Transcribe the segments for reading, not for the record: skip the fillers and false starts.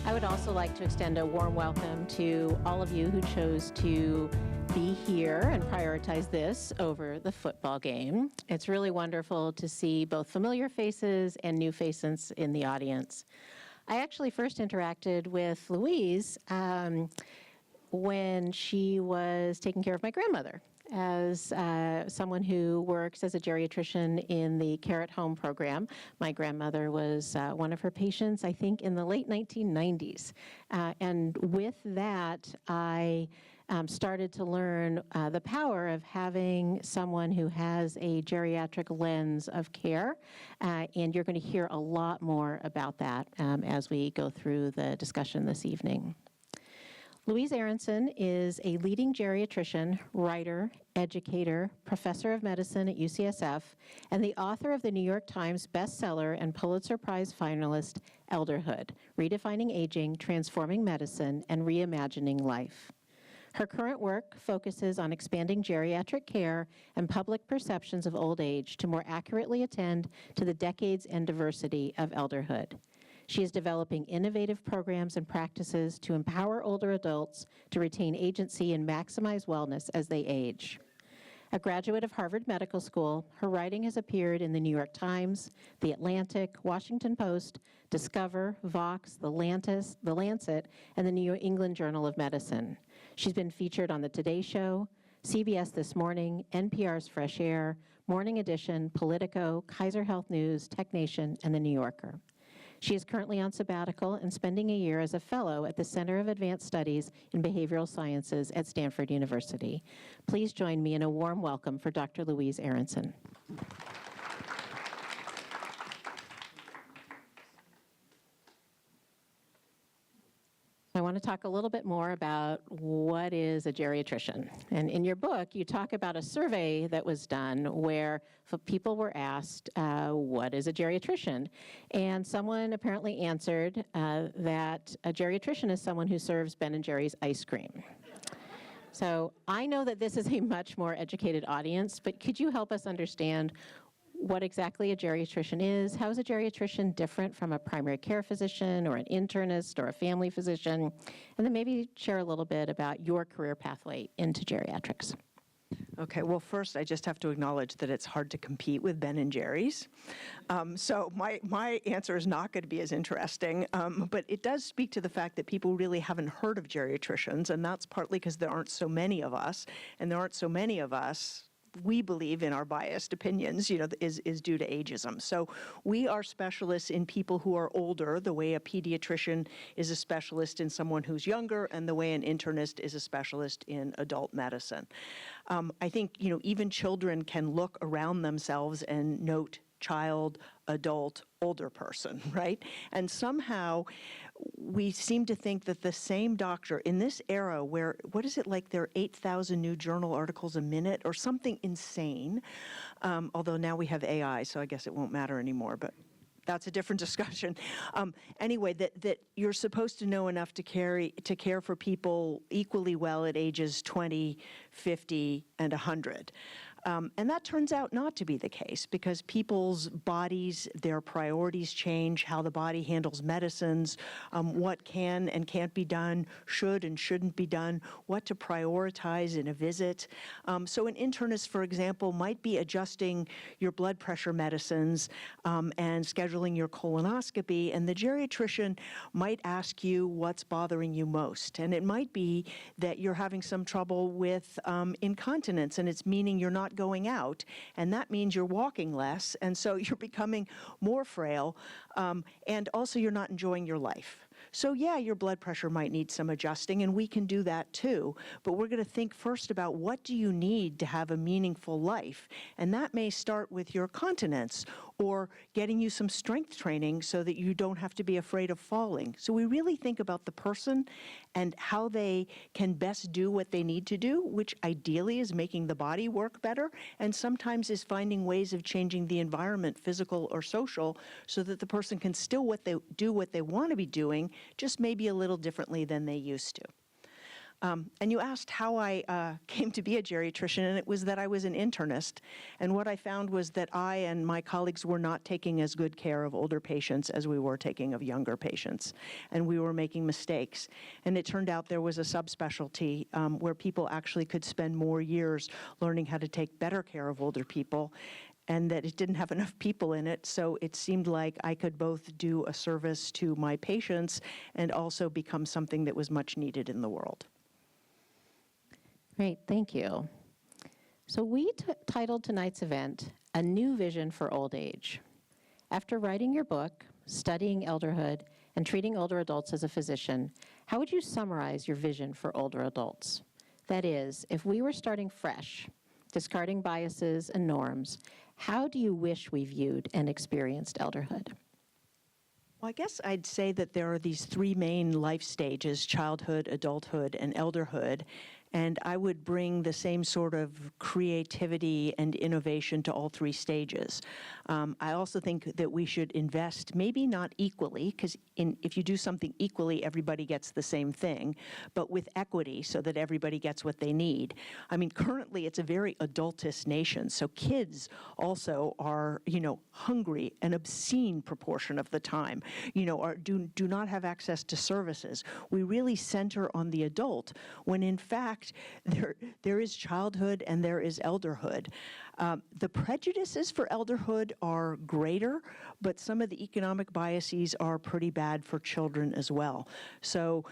I would also like to extend a warm welcome to all of you who chose to be here and prioritize this over the football game. It's really wonderful to see both familiar faces and new faces in the audience. I actually first interacted with Louise when she was taking care of my grandmother, as someone who works as a geriatrician in the Care at Home program. My grandmother was one of her patients, I think, in the late 1990s. And with that, I started to learn the power of having someone who has a geriatric lens of care. And you're going to hear a lot more about that as we go through the discussion this evening. Louise Aronson is a leading geriatrician, writer, educator, professor of medicine at UCSF, and the author of the New York Times bestseller and Pulitzer Prize finalist, Elderhood, Redefining Aging, Transforming Medicine, and Reimagining Life. Her current work focuses on expanding geriatric care and public perceptions of old age to more accurately attend to the decades and diversity of elderhood. She is developing innovative programs and practices to empower older adults to retain agency and maximize wellness as they age. A graduate of Harvard Medical School, her writing has appeared in the New York Times, The Atlantic, Washington Post, Discover, Vox, The Lancet, and the New England Journal of Medicine. She's been featured on The Today Show, CBS This Morning, NPR's Fresh Air, Morning Edition, Politico, Kaiser Health News, Tech Nation, and The New Yorker. She is currently on sabbatical and spending a year as a fellow at the Center of Advanced Studies in Behavioral Sciences at Stanford University. Please join me in a warm welcome for Dr. Louise Aronson. I want to talk a little bit more about what is a geriatrician. And in your book, you talk about a survey that was done where people were asked, what is a geriatrician? And someone apparently answered that a geriatrician is someone who serves Ben & Jerry's ice cream. So I know that this is a much more educated audience, but could you help us understand what exactly a geriatrician is? How is a geriatrician different from a primary care physician or an internist or a family physician? And then maybe share a little bit about your career pathway into geriatrics. Okay, well, first, I just have to acknowledge that it's hard to compete with Ben & Jerry's. So my answer is not going to be as interesting, but it does speak to the fact that people really haven't heard of geriatricians, and that's partly because there aren't so many of us, and there aren't so many of us, we believe in our biased opinions, is due to ageism. So we are specialists in people who are older, the way a pediatrician is a specialist in someone who's younger, and the way an internist is a specialist in adult medicine. I think, even children can look around themselves and note child, adult, older person, right? And somehow we seem to think that the same doctor in this era where, what is it like, there are 8,000 new journal articles a minute or something insane, although now we have AI, so I guess it won't matter anymore, but that's a different discussion. Anyway, that you're supposed to know enough to care for people equally well at ages 20, 50, and 100. And that turns out not to be the case because people's bodies, their priorities change, how the body handles medicines, what can and can't be done, should and shouldn't be done, what to prioritize in a visit. So an internist, for example, might be adjusting your blood pressure medicines and scheduling your colonoscopy, and the geriatrician might ask you what's bothering you most. And it might be that you're having some trouble with incontinence, and it's meaning you're not going out, and that means you're walking less, and so you're becoming more frail, and also you're not enjoying your life. So yeah, your blood pressure might need some adjusting, and we can do that too, but we're going to think first about what do you need to have a meaningful life, and that may start with your continence or getting you some strength training so that you don't have to be afraid of falling. So we really think about the person and how they can best do what they need to do, which ideally is making the body work better, and sometimes is finding ways of changing the environment, physical or social, so that the person can still do what they want to be doing, just maybe a little differently than they used to. And you asked how I came to be a geriatrician, and it was that I was an internist. And what I found was that I and my colleagues were not taking as good care of older patients as we were taking of younger patients. And we were making mistakes. And it turned out there was a subspecialty where people actually could spend more years learning how to take better care of older people, and that it didn't have enough people in it, so it seemed like I could both do a service to my patients and also become something that was much needed in the world. Great, thank you. So we titled tonight's event, A New Vision for Old Age. After writing your book, studying elderhood, and treating older adults as a physician, how would you summarize your vision for older adults? That is, if we were starting fresh, discarding biases and norms, how do you wish we viewed and experienced elderhood? Well, I guess I'd say that there are these three main life stages: childhood, adulthood, and elderhood. And I would bring the same sort of creativity and innovation to all three stages. I also think that we should invest, maybe not equally, because if you do something equally, everybody gets the same thing, but with equity so that everybody gets what they need. I mean, currently it's a very adultist nation, so kids also are, hungry an obscene proportion of the time, do not have access to services. We really center on the adult, when in fact, there is childhood and there is elderhood. The prejudices for elderhood are greater, but some of the economic biases are pretty bad for children as well. So,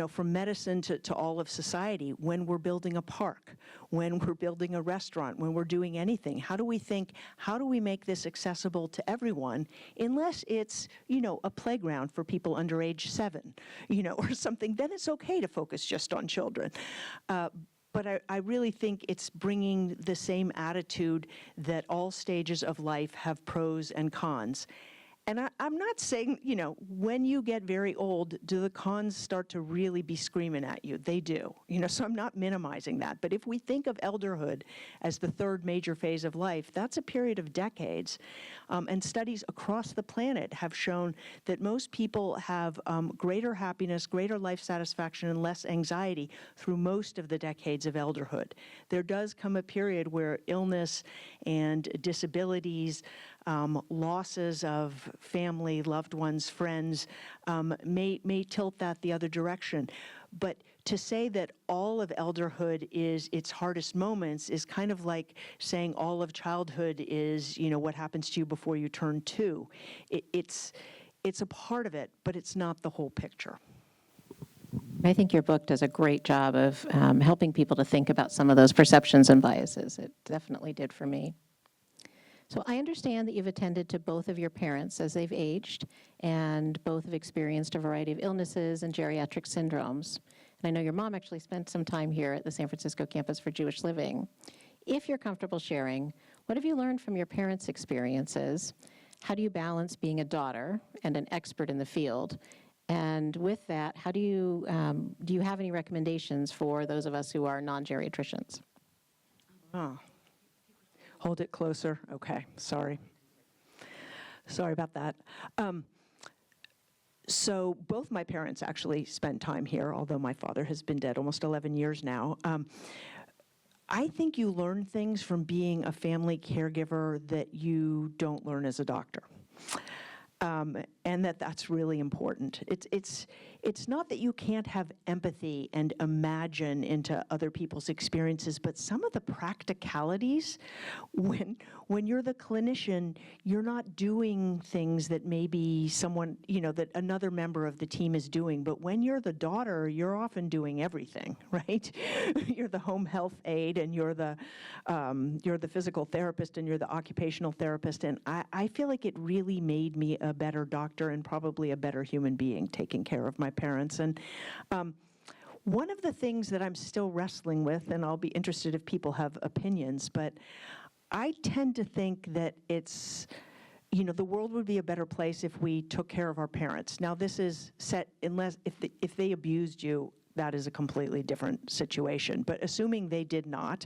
from medicine to all of society, when we're building a park, when we're building a restaurant, when we're doing anything, how do we make this accessible to everyone, unless it's, a playground for people under age 7, or something, then it's okay to focus just on children. But I really think it's bringing the same attitude that all stages of life have pros and cons. And I'm not saying, when you get very old, do the cons start to really be screaming at you? They do, so I'm not minimizing that. But if we think of elderhood as the third major phase of life, that's a period of decades. And studies across the planet have shown that most people have greater happiness, greater life satisfaction, and less anxiety through most of the decades of elderhood. There does come a period where illness and disabilities, losses of family, loved ones, friends, may tilt that the other direction. But to say that all of elderhood is its hardest moments is kind of like saying all of childhood is, what happens to you before you turn 2. It's a part of it, but it's not the whole picture. I think your book does a great job of helping people to think about some of those perceptions and biases. It definitely did for me. So I understand that you've attended to both of your parents as they've aged, and both have experienced a variety of illnesses and geriatric syndromes. And I know your mom actually spent some time here at the San Francisco campus for Jewish Living. If you're comfortable sharing, what have you learned from your parents' experiences? How do you balance being a daughter and an expert in the field? And with that, how do you have any recommendations for those of us who are non-geriatricians? Oh. Hold it closer. Okay, sorry. Sorry about that. So both my parents actually spent time here, although my father has been dead almost 11 years now. I think you learn things from being a family caregiver that you don't learn as a doctor. And that's really important. It's not that you can't have empathy and imagine into other people's experiences, but some of the practicalities, when you're the clinician, you're not doing things that maybe someone, that another member of the team is doing. But when you're the daughter, you're often doing everything, right? You're the home health aide, and you're the physical therapist, and you're the occupational therapist. And I feel like it really made me a better doctor and probably a better human being, taking care of my parents. And one of the things that I'm still wrestling with, and I'll be interested if people have opinions, but I tend to think that it's, the world would be a better place if we took care of our parents. Now, this is set, unless, if they abused you, that is a completely different situation. But assuming they did not,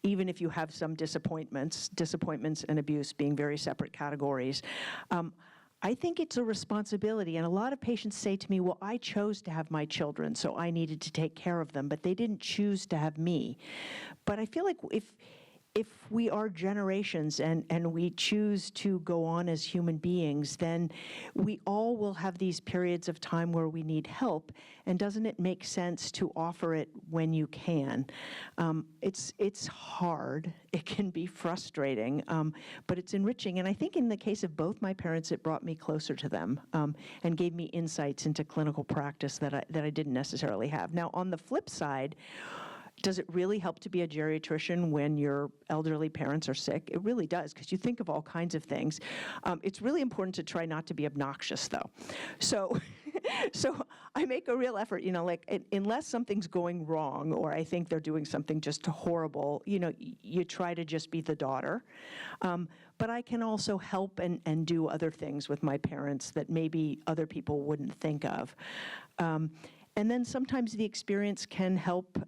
even if you have some disappointments and abuse being very separate categories, I think it's a responsibility, and a lot of patients say to me, well, I chose to have my children, so I needed to take care of them, but they didn't choose to have me. But I feel like if we are generations and we choose to go on as human beings, then we all will have these periods of time where we need help, and doesn't it make sense to offer it when you can? It's hard, it can be frustrating, but it's enriching, and I think in the case of both my parents, it brought me closer to them and gave me insights into clinical practice that I didn't necessarily have. Now, on the flip side, does it really help to be a geriatrician when your elderly parents are sick? It really does, because you think of all kinds of things. It's really important to try not to be obnoxious, though. So, so I make a real effort, like unless something's going wrong or I think they're doing something just horrible, you try to just be the daughter. But I can also help and do other things with my parents that maybe other people wouldn't think of. And then sometimes the experience can help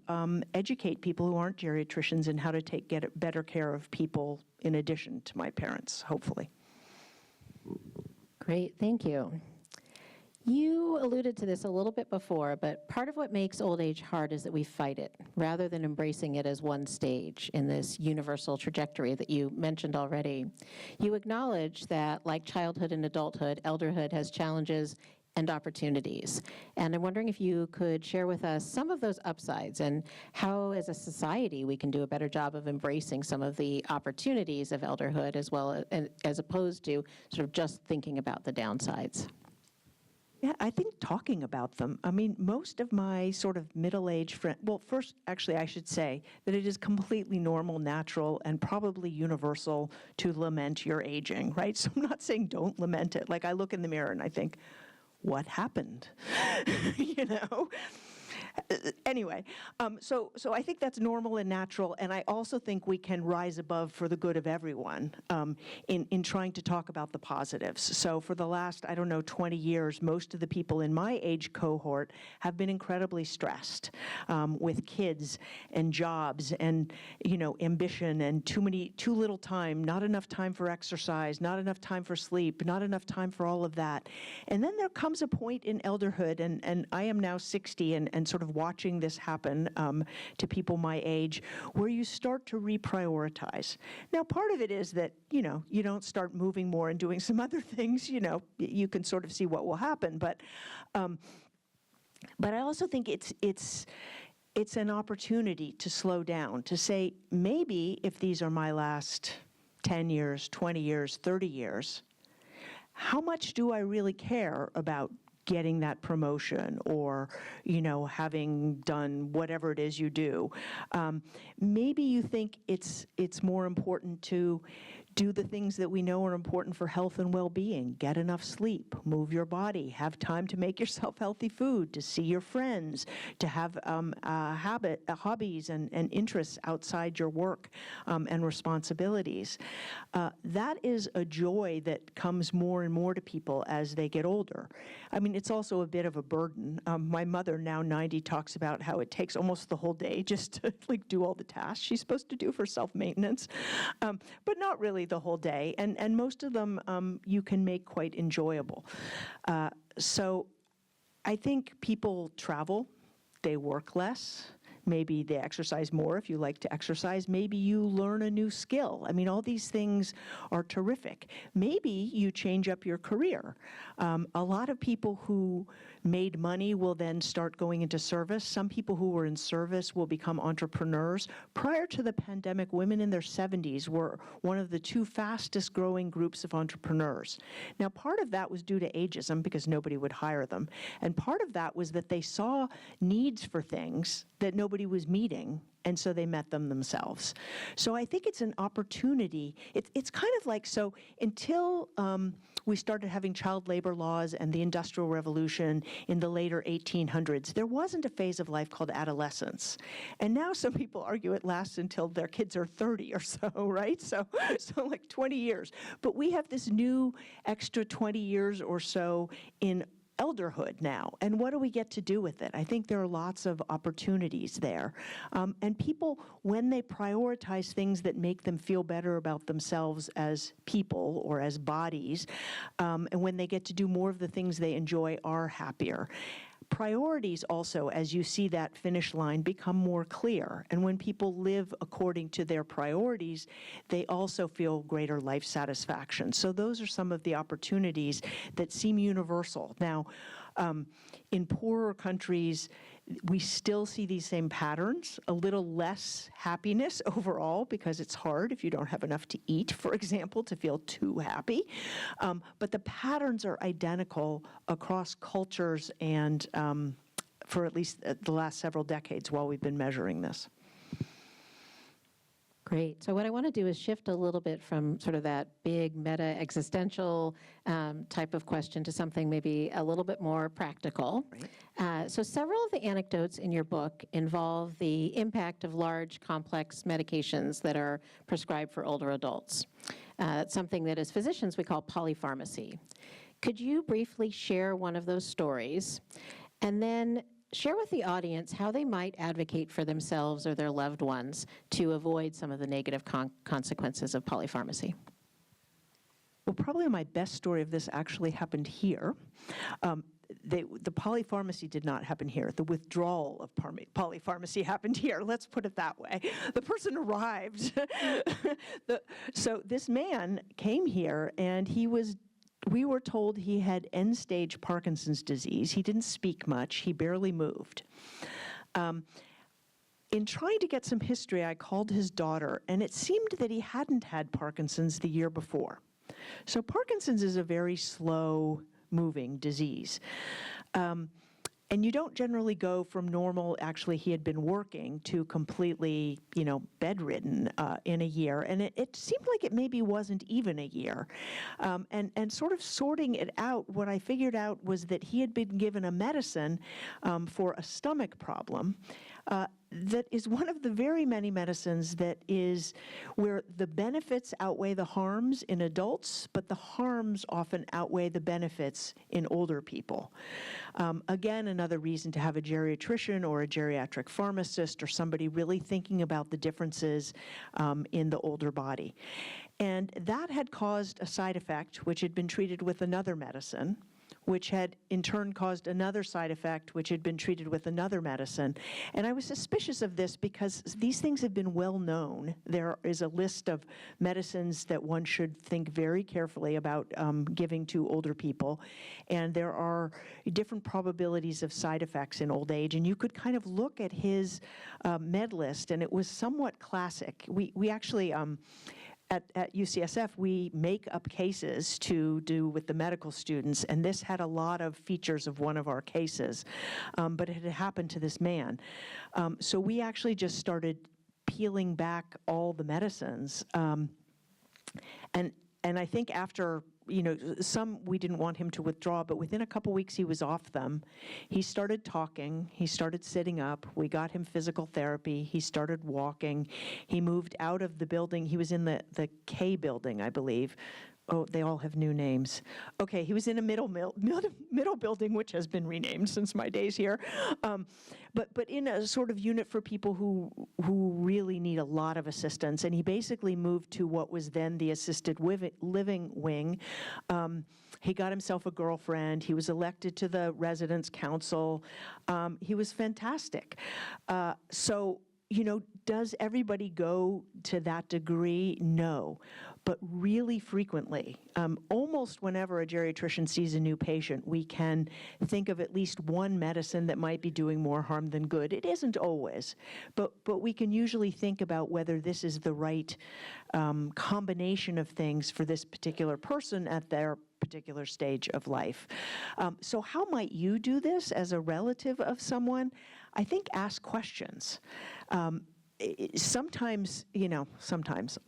educate people who aren't geriatricians in how to get better care of people in addition to my parents, hopefully. Great, thank you. You alluded to this a little bit before, but part of what makes old age hard is that we fight it, rather than embracing it as one stage in this universal trajectory that you mentioned already. You acknowledge that, like childhood and adulthood, elderhood has challenges and opportunities. And I'm wondering if you could share with us some of those upsides and how, as a society, we can do a better job of embracing some of the opportunities of elderhood as opposed to sort of just thinking about the downsides. Yeah, I think talking about them. I mean, most of my sort of middle-aged friends, well, first, actually, I should say that it is completely normal, natural, and probably universal to lament your aging, right? So I'm not saying don't lament it. Like, I look in the mirror and I think, what happened? Anyway, so I think that's normal and natural, and I also think we can rise above for the good of everyone in trying to talk about the positives. So for the last, 20 years, most of the people in my age cohort have been incredibly stressed with kids and jobs and, ambition and too little time, not enough time for exercise, not enough time for sleep, not enough time for all of that. And then there comes a point in elderhood, and I am now 60 and sort of watching this happen to people my age, where you start to reprioritize. Now, part of it is that, you don't start moving more and doing some other things, you can sort of see what will happen, but I also think it's an opportunity to slow down, to say, maybe if these are my last 10 years, 20 years, 30 years, how much do I really care about getting that promotion or, having done whatever it is you do? Maybe you think it's more important to do the things that we know are important for health and well-being. Get enough sleep, move your body, have time to make yourself healthy food, to see your friends, to have hobbies and interests outside your work and responsibilities. That is a joy that comes more and more to people as they get older. I mean, it's also a bit of a burden. My mother, now 90, talks about how it takes almost the whole day just to do all the tasks she's supposed to do for self-maintenance, but not really the whole day, and most of them you can make quite enjoyable. So I think people travel, they work less, maybe they exercise more if you like to exercise, maybe you learn a new skill. I mean, all these things are terrific. Maybe you change up your career. A lot of people who made money will then start going into service. Some people who were in service will become entrepreneurs. Prior to the pandemic, women in their 70s were one of the two fastest growing groups of entrepreneurs. Now, part of that was due to ageism because nobody would hire them. And part of that was that they saw needs for things that nobody was meeting, and so they met them themselves. So I think it's an opportunity. It's kind of like, so until we started having child labor laws and the Industrial Revolution in the later 1800s, there wasn't a phase of life called adolescence. And now some people argue it lasts until their kids are 30 or so, right? So like 20 years. But we have this new extra 20 years or so in elderhood now, and what do we get to do with it? I think there are lots of opportunities there. And people, when they prioritize things that make them feel better about themselves as people or as bodies, and when they get to do more of the things they enjoy, are happier. Priorities also, as you see that finish line, become more clear. And when people live according to their priorities, they also feel greater life satisfaction. So those are some of the opportunities that seem universal. Now, in poorer countries, we still see these same patterns, a little less happiness overall, because it's hard if you don't have enough to eat, for example, to feel too happy. But the patterns are identical across cultures and for at least the last several decades while we've been measuring this. Great. So what I want to do is shift a little bit from sort of that big meta-existential type of question to something maybe a little bit more practical. Right. So several of the anecdotes in your book involve the impact of large, complex medications that are prescribed for older adults. It's something that as physicians we call polypharmacy. Could you briefly share one of those stories, and then share with the audience how they might advocate for themselves or their loved ones to avoid some of the negative consequences of polypharmacy? Well, probably my best story of this actually happened here. The polypharmacy did not happen here. The withdrawal of polypharmacy happened here. Let's put it that way. The person arrived. So this man came here, and we were told he had end-stage Parkinson's disease. He didn't speak much. He barely moved. In trying to get some history, I called his daughter, and it seemed that he hadn't had Parkinson's the year before. So Parkinson's is a very slow-moving disease. And you don't generally go from normal, actually he had been working, to completely, bedridden in a year. And it seemed like it maybe wasn't even a year. And sort of sorting it out, what I figured out was that he had been given a medicine for a stomach problem that is one of the very many medicines that is where the benefits outweigh the harms in adults, but the harms often outweigh the benefits in older people. Again, another reason to have a geriatrician or a geriatric pharmacist or somebody really thinking about the differences in the older body. And that had caused a side effect, which had been treated with another medicine, which had in turn caused another side effect, which had been treated with another medicine. And I was suspicious of this because these things have been well known. There is a list of medicines that one should think very carefully about giving to older people. And there are different probabilities of side effects in old age. And you could kind of look at his med list, and it was somewhat classic. We actually, at UCSF, we make up cases to do with the medical students, and this had a lot of features of one of our cases, but it had happened to this man. So we actually just started peeling back all the medicines, and I think after, some we didn't want him to withdraw, but within a couple weeks he was off them. He started talking, he started sitting up, we got him physical therapy, he started walking, he moved out of the building. He was in the K building, I believe. Oh, they all have new names. Okay, he was in a middle building, which has been renamed since my days here, but in a sort of unit for people who really need a lot of assistance. And he basically moved to what was then the assisted living wing. He got himself a girlfriend. He was elected to the residence council. He was fantastic. So, does everybody go to that degree? No. But really frequently, almost whenever a geriatrician sees a new patient, we can think of at least one medicine that might be doing more harm than good. It isn't always, but we can usually think about whether this is the right combination of things for this particular person at their particular stage of life. So how might you do this as a relative of someone? I think ask questions. Sometimes,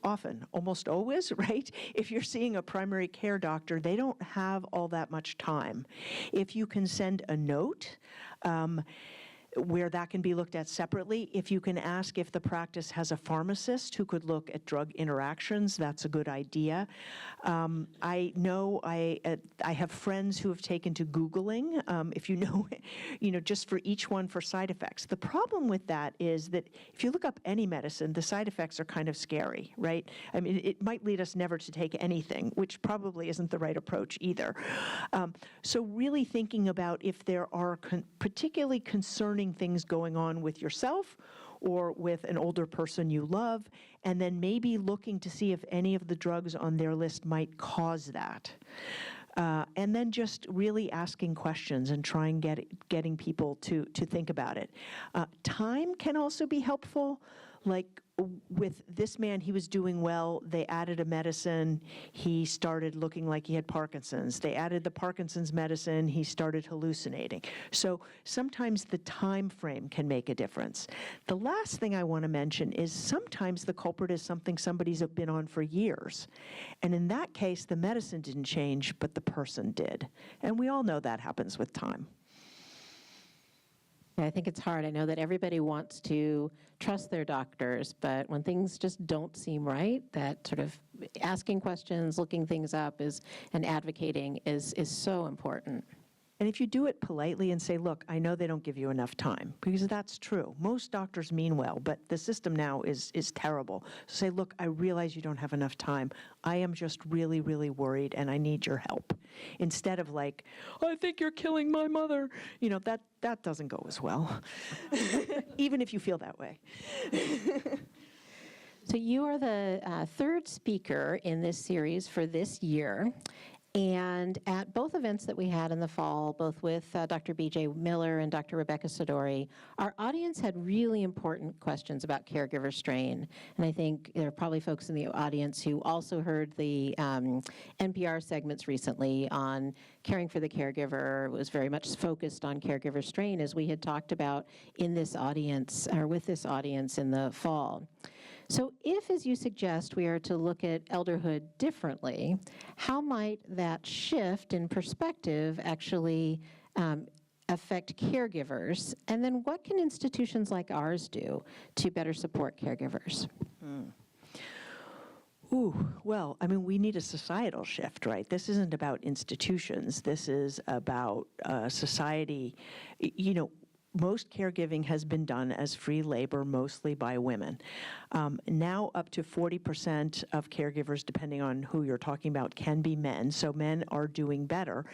often, almost always, right? If you're seeing a primary care doctor, they don't have all that much time. If you can send a note, where that can be looked at separately. If you can ask if the practice has a pharmacist who could look at drug interactions, that's a good idea. I know I have friends who have taken to Googling, if you know, just for each one for side effects. The problem with that is that if you look up any medicine, the side effects are kind of scary, right? I mean, it might lead us never to take anything, which probably isn't the right approach either. So really thinking about if there are particularly concerning things going on with yourself or with an older person you love, and then maybe looking to see if any of the drugs on their list might cause that. And then just really asking questions and trying getting people to think about it. Time can also be helpful. Like with this man, he was doing well. They added a medicine. He started looking like he had Parkinson's. They added the Parkinson's medicine. He started hallucinating. So sometimes the time frame can make a difference. The last thing I want to mention is sometimes the culprit is something somebody's been on for years. And in that case, the medicine didn't change, but the person did. And we all know that happens with time. I think it's hard. I know that everybody wants to trust their doctors, but when things just don't seem right, that sort of asking questions, looking things up and advocating is so important. And if you do it politely and say, look, I know they don't give you enough time, because that's true. Most doctors mean well, but the system now is terrible. So say, look, I realize you don't have enough time. I am just really, really worried, and I need your help. Instead of like, I think you're killing my mother. You know, that doesn't go as well, even if you feel that way. So you are the third speaker in this series for this year. And at both events that we had in the fall, both with Dr. B.J. Miller and Dr. Rebecca Sidori, our audience had really important questions about caregiver strain. And I think there are probably folks in the audience who also heard the NPR segments recently on caring for the caregiver. It was very much focused on caregiver strain, as we had talked about in this audience, or with this audience in the fall. So if, as you suggest, we are to look at elderhood differently, how might that shift in perspective actually affect caregivers? And then what can institutions like ours do to better support caregivers? Ooh, well, I mean, we need a societal shift, right? This isn't about institutions. This is about society. You know, most caregiving has been done as free labor, mostly by women. Now up to 40% of caregivers, depending on who you're talking about, can be men. So men are doing better.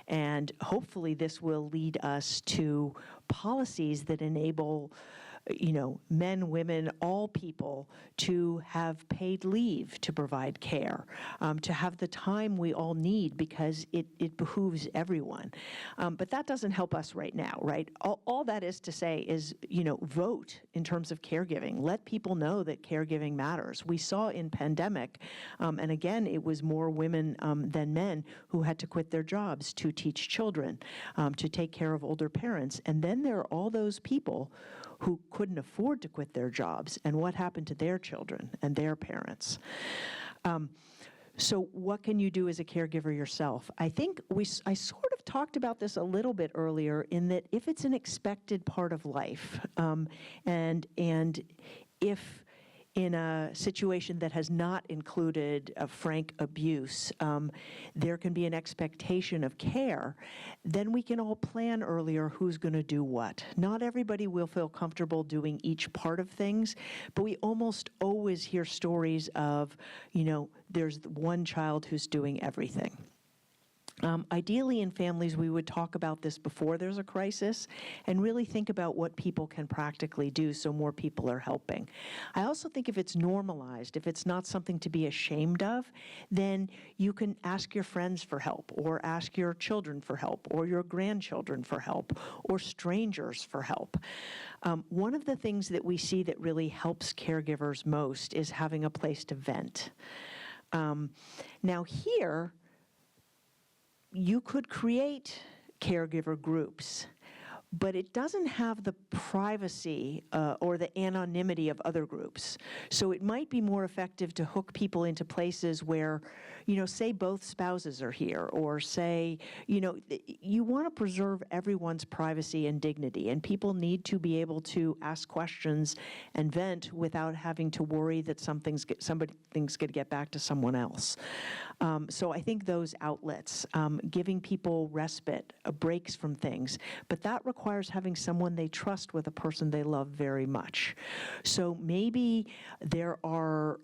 And hopefully this will lead us to policies that enable men, women, all people to have paid leave to provide care, to have the time we all need, because it behooves everyone. But that doesn't help us right now, right? All that is to say is, vote in terms of caregiving. Let people know that caregiving matters. We saw in pandemic, and again, it was more women than men who had to quit their jobs to teach children, to take care of older parents. And then there are all those people who couldn't afford to quit their jobs, and what happened to their children and their parents. So what can you do as a caregiver yourself? I think I sort of talked about this a little bit earlier, in that if it's an expected part of life, and if in a situation that has not included a frank abuse, there can be an expectation of care, then we can all plan earlier who's going to do what. Not everybody will feel comfortable doing each part of things, but we almost always hear stories of, there's one child who's doing everything. Ideally, in families, we would talk about this before there's a crisis and really think about what people can practically do so more people are helping. I also think if it's normalized, if it's not something to be ashamed of, then you can ask your friends for help, or ask your children for help, or your grandchildren for help, or strangers for help. One of the things that we see that really helps caregivers most is having a place to vent. Now here, you could create caregiver groups, but it doesn't have the privacy or the anonymity of other groups. So it might be more effective to hook people into places where, say both spouses are here, or say, you want to preserve everyone's privacy and dignity, and people need to be able to ask questions and vent without having to worry that something's going to get back to someone else. So I think those outlets, giving people respite, breaks from things, but that requires having someone they trust with a person they love very much. So maybe there are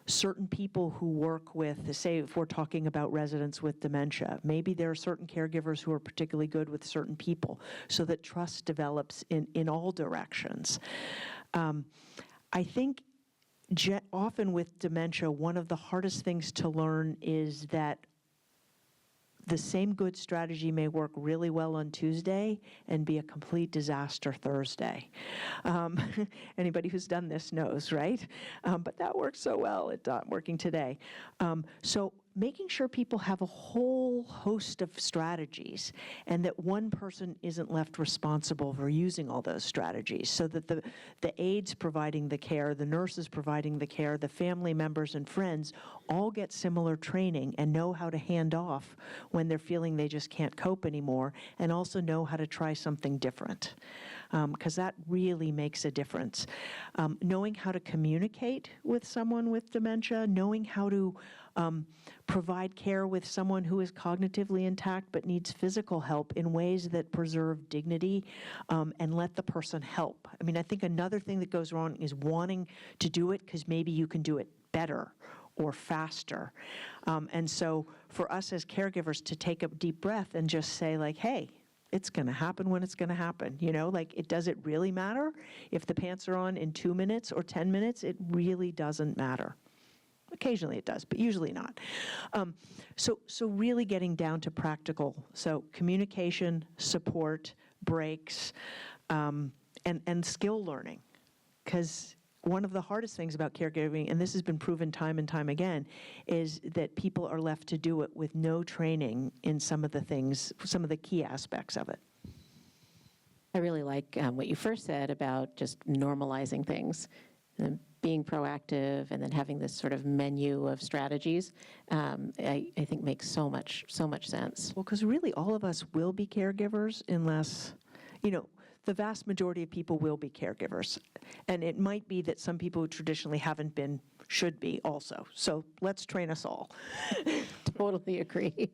certain people who work with, say if we're talking about residents with dementia, maybe there are certain caregivers who are particularly good with certain people, so that trust develops in all directions. I think often with dementia, one of the hardest things to learn is that the same good strategy may work really well on Tuesday and be a complete disaster Thursday. Anybody who's done this knows, right? But that works so well, it's not working today. So making sure people have a whole host of strategies and that one person isn't left responsible for using all those strategies, so that the aides providing the care, the nurses providing the care, the family members and friends all get similar training and know how to hand off when they're feeling they just can't cope anymore, and also know how to try something different, because that really makes a difference. Knowing how to communicate with someone with dementia, knowing how to provide care with someone who is cognitively intact but needs physical help in ways that preserve dignity, and let the person help. I mean, I think another thing that goes wrong is wanting to do it because maybe you can do it better or faster. And so for us as caregivers to take a deep breath and just say, like, hey, it's going to happen when it's going to happen. Does it really matter if the pants are on in 2 minutes or 10 minutes? It really doesn't matter. Occasionally it does, but usually not. So really getting down to practical. So communication, support, breaks, and skill learning. Because one of the hardest things about caregiving, and this has been proven time and time again, is that people are left to do it with no training in some of the things, some of the key aspects of it. I really like what you first said about just normalizing things, and being proactive, and then having this sort of menu of strategies. I think makes so much sense. Well, because really all of us will be caregivers unless, the vast majority of people will be caregivers. And it might be that some people who traditionally haven't been should be also. So let's train us all. Totally agree.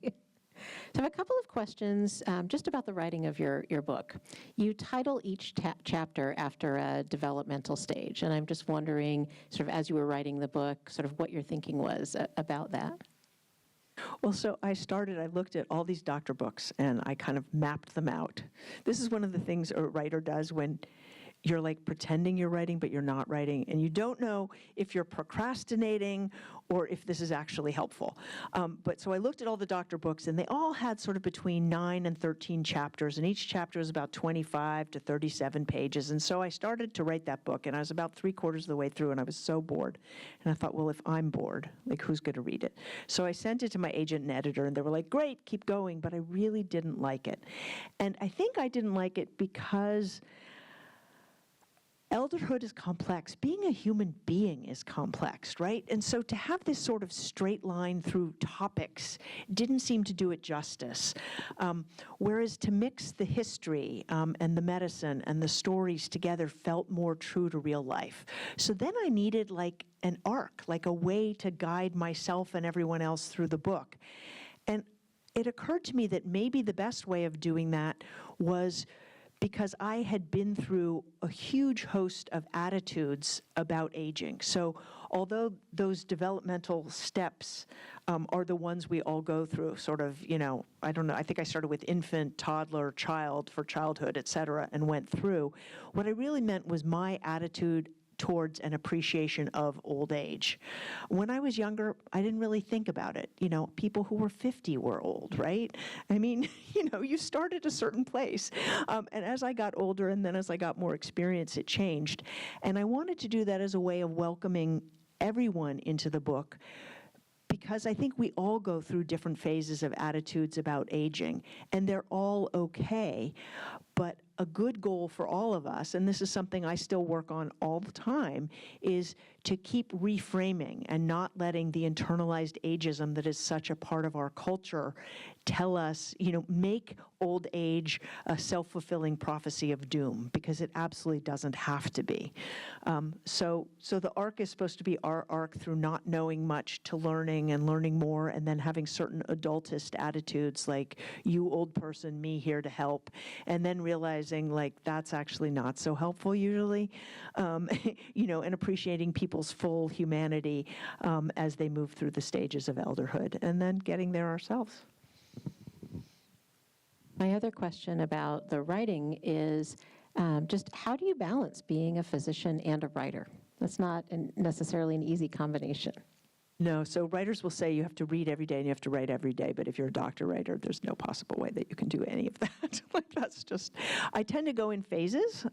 So I have a couple of questions just about the writing of your book. You title each chapter after a developmental stage, and I'm just wondering, sort of as you were writing the book, sort of what your thinking was about that. Well, so I looked at all these doctor books, and I kind of mapped them out. This is one of the things a writer does when you're like pretending you're writing, but you're not writing, and you don't know if you're procrastinating or if this is actually helpful. But so I looked at all the doctor books, and they all had sort of between 9 and 13 chapters, and each chapter was about 25 to 37 pages. And so I started to write that book, and I was about 3/4 of the way through, and I was so bored. And I thought, well, if I'm bored, like, who's going to read it? So I sent it to my agent and editor, and they were like, great, keep going, but I really didn't like it. And I think I didn't like it because elderhood is complex. Being a human being is complex, right? And so to have this sort of straight line through topics didn't seem to do it justice. Whereas to mix the history and the medicine and the stories together felt more true to real life. So then I needed like an arc, like a way to guide myself and everyone else through the book. And it occurred to me that maybe the best way of doing that was because I had been through a huge host of attitudes about aging. So although those developmental steps are the ones we all go through, sort of, I don't know, I think I started with infant, toddler, child, for childhood, et cetera, and went through, what I really meant was my attitude towards an appreciation of old age. When I was younger, I didn't really think about it. People who were 50 were old, right? I mean, you start at a certain place. And as I got older and then as I got more experience, it changed. And I wanted to do that as a way of welcoming everyone into the book, because I think we all go through different phases of attitudes about aging, and they're all okay. But a good goal for all of us, and this is something I still work on all the time, is to keep reframing and not letting the internalized ageism that is such a part of our culture tell us, make old age a self-fulfilling prophecy of doom, because it absolutely doesn't have to be. So the arc is supposed to be our arc through not knowing much to learning and learning more, and then having certain adultist attitudes like, you old person, me here to help, and then realizing like that's actually not so helpful usually, and appreciating people's full humanity as they move through the stages of elderhood, and then getting there ourselves. My other question about the writing is just how do you balance being a physician and a writer? That's not necessarily an easy combination. No, so writers will say you have to read every day and you have to write every day, but if you're a doctor writer, there's no possible way that you can do any of that. Like that's just, I tend to go in phases.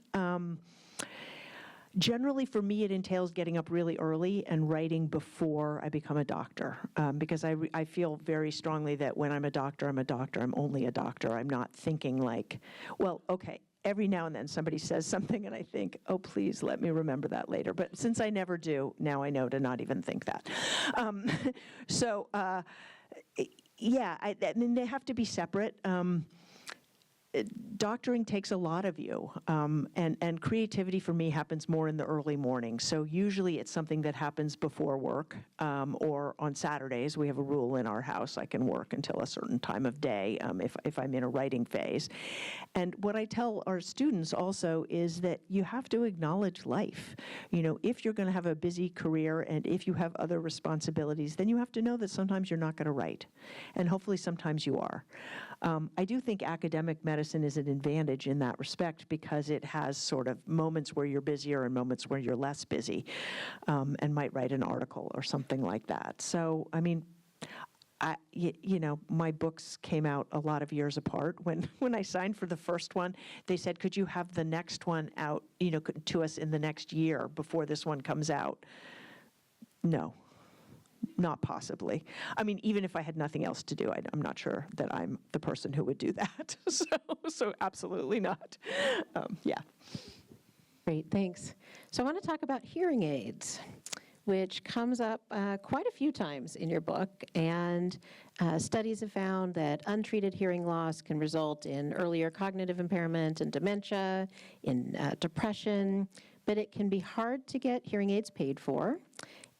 Generally, for me, it entails getting up really early and writing before I become a doctor, because I feel very strongly that when I'm a doctor, I'm a doctor. I'm only a doctor. I'm not thinking like, well, okay, every now and then somebody says something and I think, oh, please let me remember that later. But since I never do, now I know to not even think that. Yeah, I mean, they have to be separate. Doctoring takes a lot of you, and creativity for me happens more in the early morning. So usually it's something that happens before work, or on Saturdays. We have a rule in our house, I can work until a certain time of day if I'm in a writing phase. And what I tell our students also is that you have to acknowledge life. If you're going to have a busy career and if you have other responsibilities, then you have to know that sometimes you're not going to write, and hopefully sometimes you are. I do think academic medicine is an advantage in that respect because it has sort of moments where you're busier and moments where you're less busy, and might write an article or something like that. So, I mean, my books came out a lot of years apart. When I signed for the first one, they said, could you have the next one out, to us in the next year before this one comes out? No. Not possibly. I mean, even if I had nothing else to do, I'm not sure that I'm the person who would do that. So absolutely not. Yeah. Great, thanks. So I want to talk about hearing aids, which comes up quite a few times in your book. And studies have found that untreated hearing loss can result in earlier cognitive impairment and dementia, in depression, but it can be hard to get hearing aids paid for.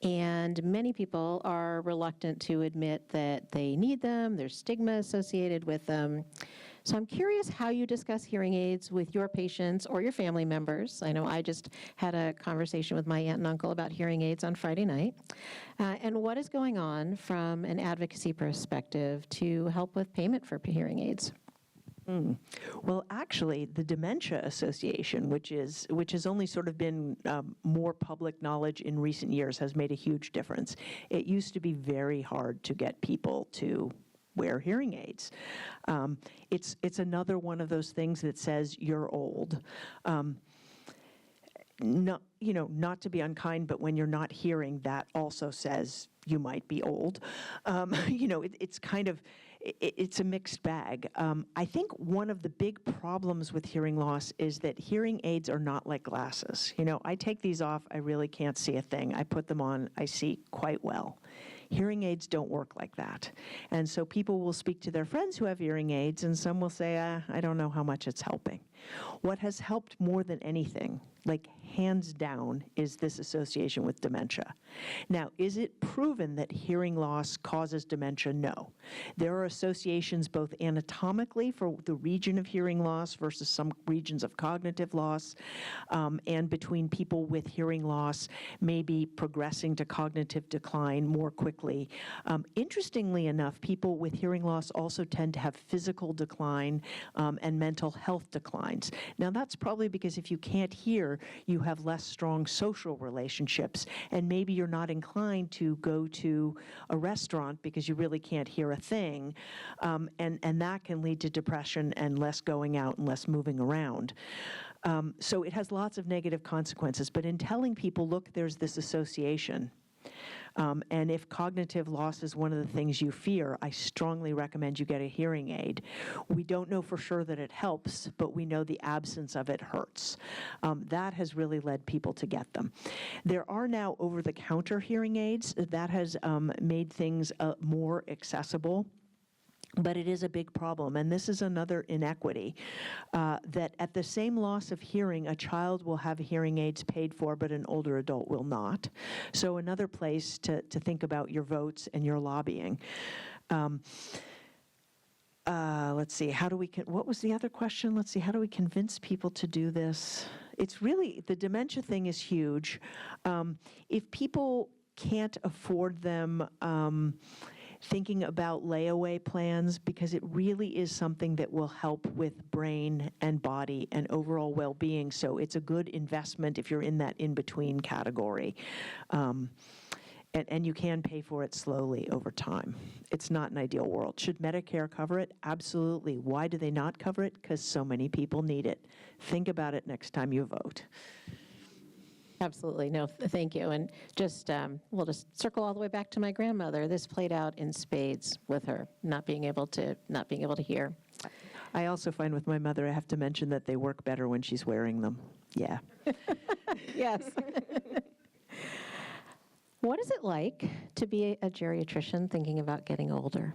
And many people are reluctant to admit that they need them. There's stigma associated with them. So I'm curious how you discuss hearing aids with your patients or your family members. I know I just had a conversation with my aunt and uncle about hearing aids on Friday night. And what is going on from an advocacy perspective to help with payment for hearing aids? Well, actually, the Dementia Association, which has only sort of been more public knowledge in recent years, has made a huge difference. It used to be very hard to get people to wear hearing aids. It's another one of those things that says you're old. Not to be unkind, but when you're not hearing, that also says you might be old. It's kind of, it's a mixed bag. I think one of the big problems with hearing loss is that hearing aids are not like glasses. I take these off, I really can't see a thing. I put them on, I see quite well. Hearing aids don't work like that. And so people will speak to their friends who have hearing aids, and some will say, I don't know how much it's helping. What has helped more than anything, like hands down, is this association with dementia. Now, is it proven that hearing loss causes dementia? No. There are associations both anatomically for the region of hearing loss versus some regions of cognitive loss, and between people with hearing loss maybe progressing to cognitive decline more quickly. Interestingly enough, people with hearing loss also tend to have physical decline and mental health declines. Now, that's probably because if you can't hear, you have less strong social relationships, and maybe you're not inclined to go to a restaurant because you really can't hear a thing, and that can lead to depression and less going out and less moving around. So it has lots of negative consequences, but in telling people, look, there's this association, And if cognitive loss is one of the things you fear, I strongly recommend you get a hearing aid. We don't know for sure that it helps, but we know the absence of it hurts. That has really led people to get them. There are now over-the-counter hearing aids. That has made things more accessible. But it is a big problem, and this is another inequity, that at the same loss of hearing, a child will have hearing aids paid for, but an older adult will not. So another place to think about your votes and your lobbying. Let's see, what was the other question? Let's see, how do we convince people to do this? It's really, the dementia thing is huge. If people can't afford them, thinking about layaway plans, because it really is something that will help with brain and body and overall well-being. So it's a good investment if you're in that in-between category. And you can pay for it slowly over time. It's not an ideal world. Should Medicare cover it? Absolutely. Why do they not cover it? Because so many people need it. Think about it next time you vote. Absolutely. No, thank you. And just, we'll just circle all the way back to my grandmother. This played out in spades with her, not being able to hear. I also find with my mother, I have to mention that they work better when she's wearing them. Yeah. Yes. What is it like to be a geriatrician thinking about getting older?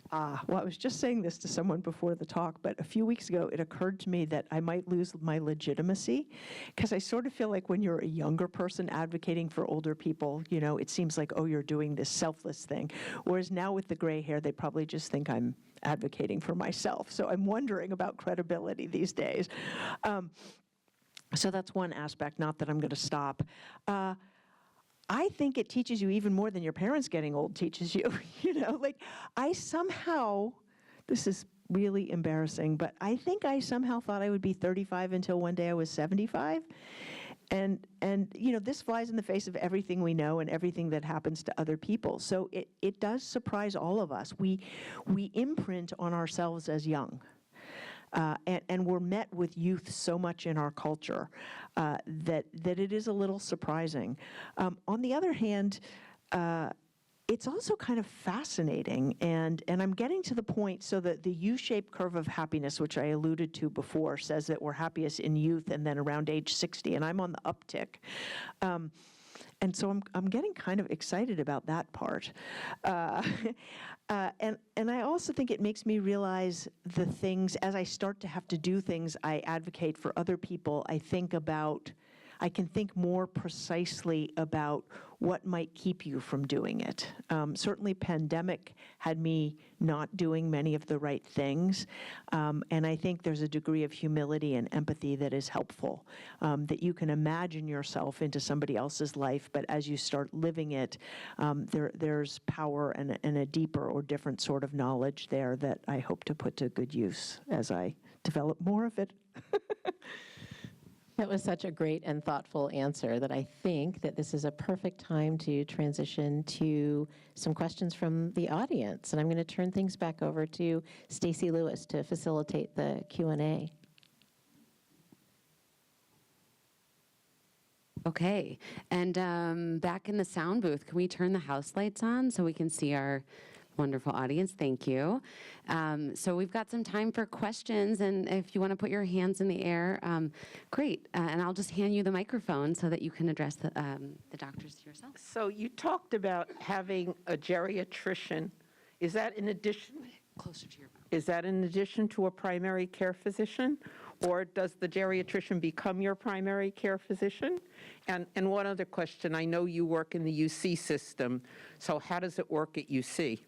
Well, I was just saying this to someone before the talk, but a few weeks ago it occurred to me that I might lose my legitimacy, because I sort of feel like when you're a younger person advocating for older people, you know, it seems like, oh, you're doing this selfless thing. Whereas now with the gray hair, they probably just think I'm advocating for myself. So I'm wondering about credibility these days. So that's one aspect, not that I'm going to stop. I think it teaches you even more than your parents getting old teaches you. You know, like I somehow, this is really embarrassing, but I think I somehow thought I would be 35 until one day I was 75. And you know, this flies in the face of everything we know and everything that happens to other people. So it does surprise all of us. We imprint on ourselves as young. And we're met with youth so much in our culture that it is a little surprising. On the other hand, it's also kind of fascinating, and I'm getting to the point, so that the U-shaped curve of happiness, which I alluded to before, says that we're happiest in youth and then around age 60, and I'm on the uptick. And so I'm getting kind of excited about that part. And I also think it makes me realize the things, as I start to have to do things I advocate for other people, I can think more precisely about what might keep you from doing it. Certainly pandemic had me not doing many of the right things, and I think there's a degree of humility and empathy that is helpful, that you can imagine yourself into somebody else's life, but as you start living it, there's power and a deeper or different sort of knowledge there that I hope to put to good use as I develop more of it. That was such a great and thoughtful answer that I think that this is a perfect time to transition to some questions from the audience. And I'm going to turn things back over to Stacy Lewis to facilitate the Q&A. Okay, and back in the sound booth, can we turn the house lights on so we can see our wonderful audience? Thank you. So we've got some time for questions, and if you want to put your hands in the air, great. And I'll just hand you the microphone so that you can address the doctors yourself. So you talked about having a geriatrician. Is that in addition? Closer to your mouth. Is that in addition to a primary care physician? Or does the geriatrician become your primary care physician? And one other question, I know you work in the UC system, so how does it work at UC?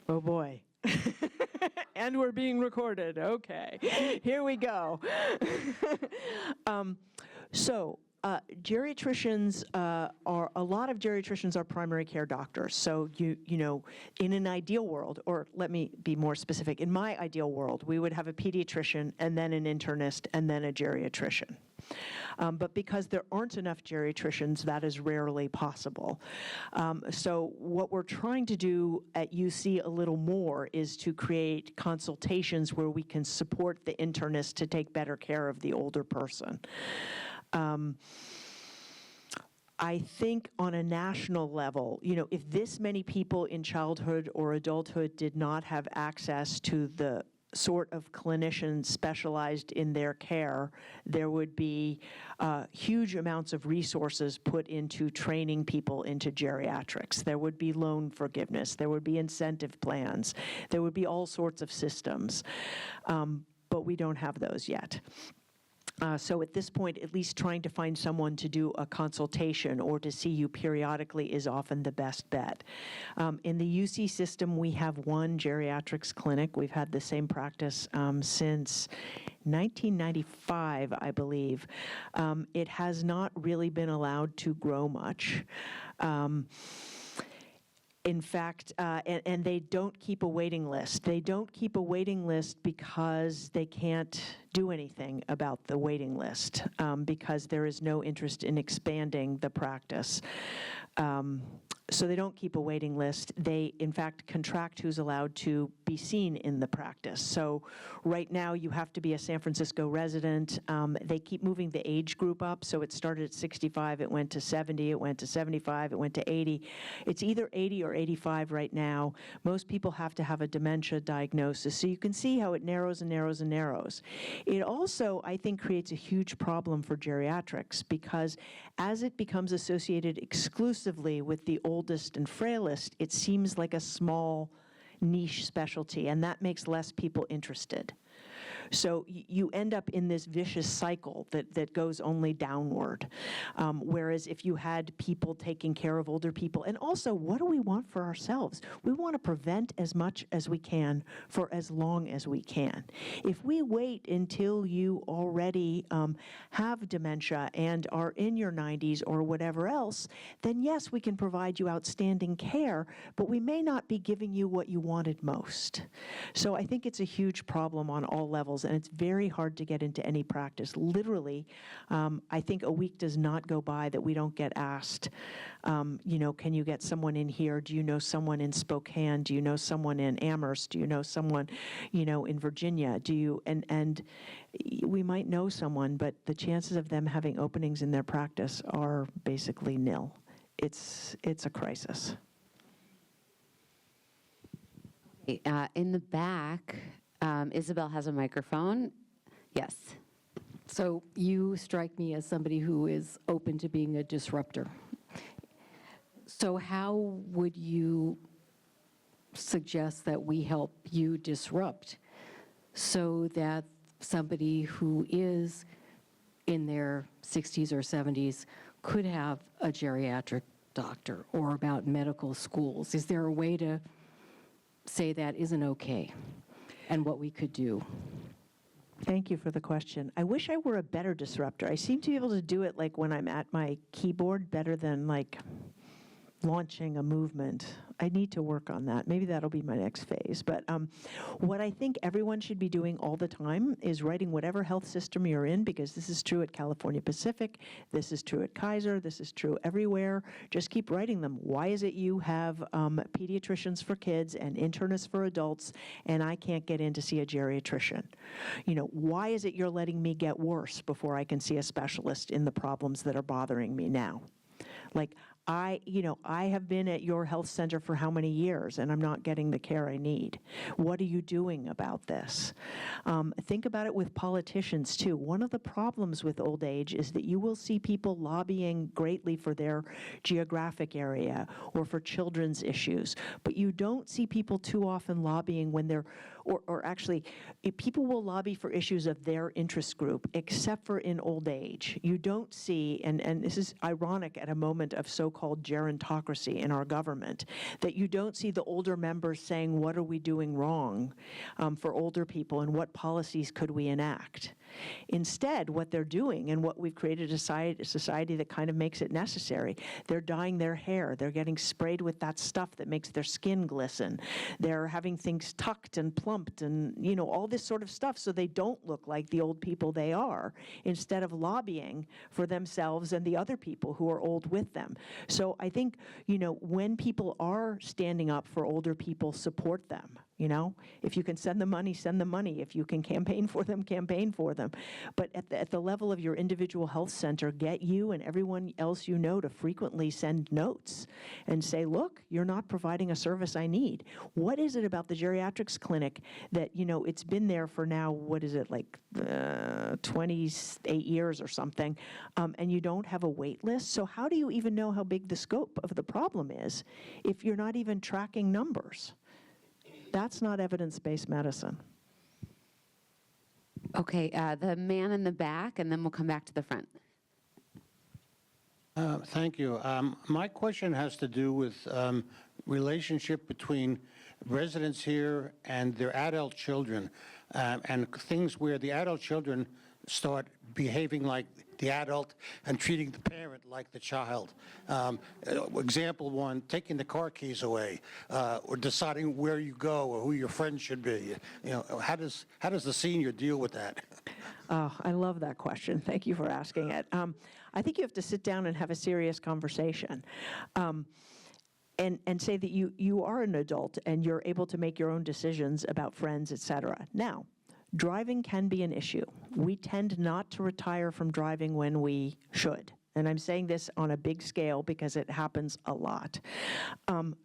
Oh boy. And we're being recorded. Okay, here we go. Geriatricians a lot of geriatricians are primary care doctors. So you know, in an ideal world, or let me be more specific, in my ideal world, we would have a pediatrician and then an internist and then a geriatrician. But because there aren't enough geriatricians, that is rarely possible. So what we're trying to do at UC a little more is to create consultations where we can support the internist to take better care of the older person. I think on a national level, if this many people in childhood or adulthood did not have access to the sort of clinicians specialized in their care, there would be huge amounts of resources put into training people into geriatrics. There would be loan forgiveness. There would be incentive plans. There would be all sorts of systems. But we don't have those yet. So at this point, at least trying to find someone to do a consultation or to see you periodically is often the best bet. In the UC system, we have one geriatrics clinic. We've had the same practice since 1995, I believe. It has not really been allowed to grow much. In fact, and they don't keep a waiting list. They don't keep a waiting list because they can't do anything about the waiting list, because there is no interest in expanding the practice. So they don't keep a waiting list. They, in fact, contract who's allowed to be seen in the practice. So right now, you have to be a San Francisco resident. They keep moving the age group up. So it started at 65, it went to 70, it went to 75, it went to 80. It's either 80 or 85 right now. Most people have to have a dementia diagnosis. So you can see how it narrows and narrows and narrows. It also, I think, creates a huge problem for geriatrics, because as it becomes associated exclusively with the oldest and frailest, it seems like a small niche specialty, and that makes less people interested. So you end up in this vicious cycle that goes only downward. Whereas if you had people taking care of older people, and also, what do we want for ourselves? We want to prevent as much as we can for as long as we can. If we wait until you already have dementia and are in your 90s or whatever else, then yes, we can provide you outstanding care, but we may not be giving you what you wanted most. So I think it's a huge problem on all levels, and it's very hard to get into any practice. Literally, I think a week does not go by that we don't get asked, can you get someone in here? Do you know someone in Spokane? Do you know someone in Amherst? Do you know someone, in Virginia? Do you, and we might know someone, but the chances of them having openings in their practice are basically nil. It's a crisis. In the back, Isabel has a microphone. Yes. So you strike me as somebody who is open to being a disruptor. So how would you suggest that we help you disrupt so that somebody who is in their 60s or 70s could have a geriatric doctor, or about medical schools? Is there a way to say that isn't okay, and what we could do? Thank you for the question. I wish I were a better disruptor. I seem to be able to do it like when I'm at my keyboard better than like launching a movement. I need to work on that. Maybe that'll be my next phase. But what I think everyone should be doing all the time is writing whatever health system you're in, because this is true at California Pacific, this is true at Kaiser, this is true everywhere. Just keep writing them. Why is it you have pediatricians for kids and internists for adults, and I can't get in to see a geriatrician? Why is it you're letting me get worse before I can see a specialist in the problems that are bothering me now? Like, I have been at your health center for how many years, and I'm not getting the care I need. What are you doing about this? Think about it with politicians, too. One of the problems with old age is that you will see people lobbying greatly for their geographic area or for children's issues, but you don't see people too often lobbying when they're, or actually, people will lobby for issues of their interest group, except for in old age. You don't see, and this is ironic at a moment of so-called gerontocracy in our government, that you don't see the older members saying, what are we doing wrong for older people, and what policies could we enact? Instead, what they're doing, and what we've created a society that kind of makes it necessary, they're dyeing their hair, they're getting sprayed with that stuff that makes their skin glisten, they're having things tucked and plumped and, all this sort of stuff so they don't look like the old people they are, instead of lobbying for themselves and the other people who are old with them. So I think, when people are standing up for older people, support them. If you can send them money, send them money. If you can campaign for them, campaign for them. them. But at the level of your individual health center, get you and everyone else you know to frequently send notes and say, look, you're not providing a service I need. What is it about the geriatrics clinic that, it's been there for now, what is it, like 28 years or something, and you don't have a wait list? So how do you even know how big the scope of the problem is if you're not even tracking numbers? That's not evidence-based medicine. Okay, the man in the back, and then we'll come back to the front. Thank you. My question has to do with relationship between residents here and their adult children, and things where the adult children start behaving like the adult and treating the parent like the child. Example one, taking the car keys away, or deciding where you go or who your friends should be. How does the senior deal with that? Oh, I love that question. Thank you for asking it. I think you have to sit down and have a serious conversation. And say that you are an adult and you're able to make your own decisions about friends, et cetera. Now, driving can be an issue. We tend not to retire from driving when we should. And I'm saying this on a big scale because it happens a lot.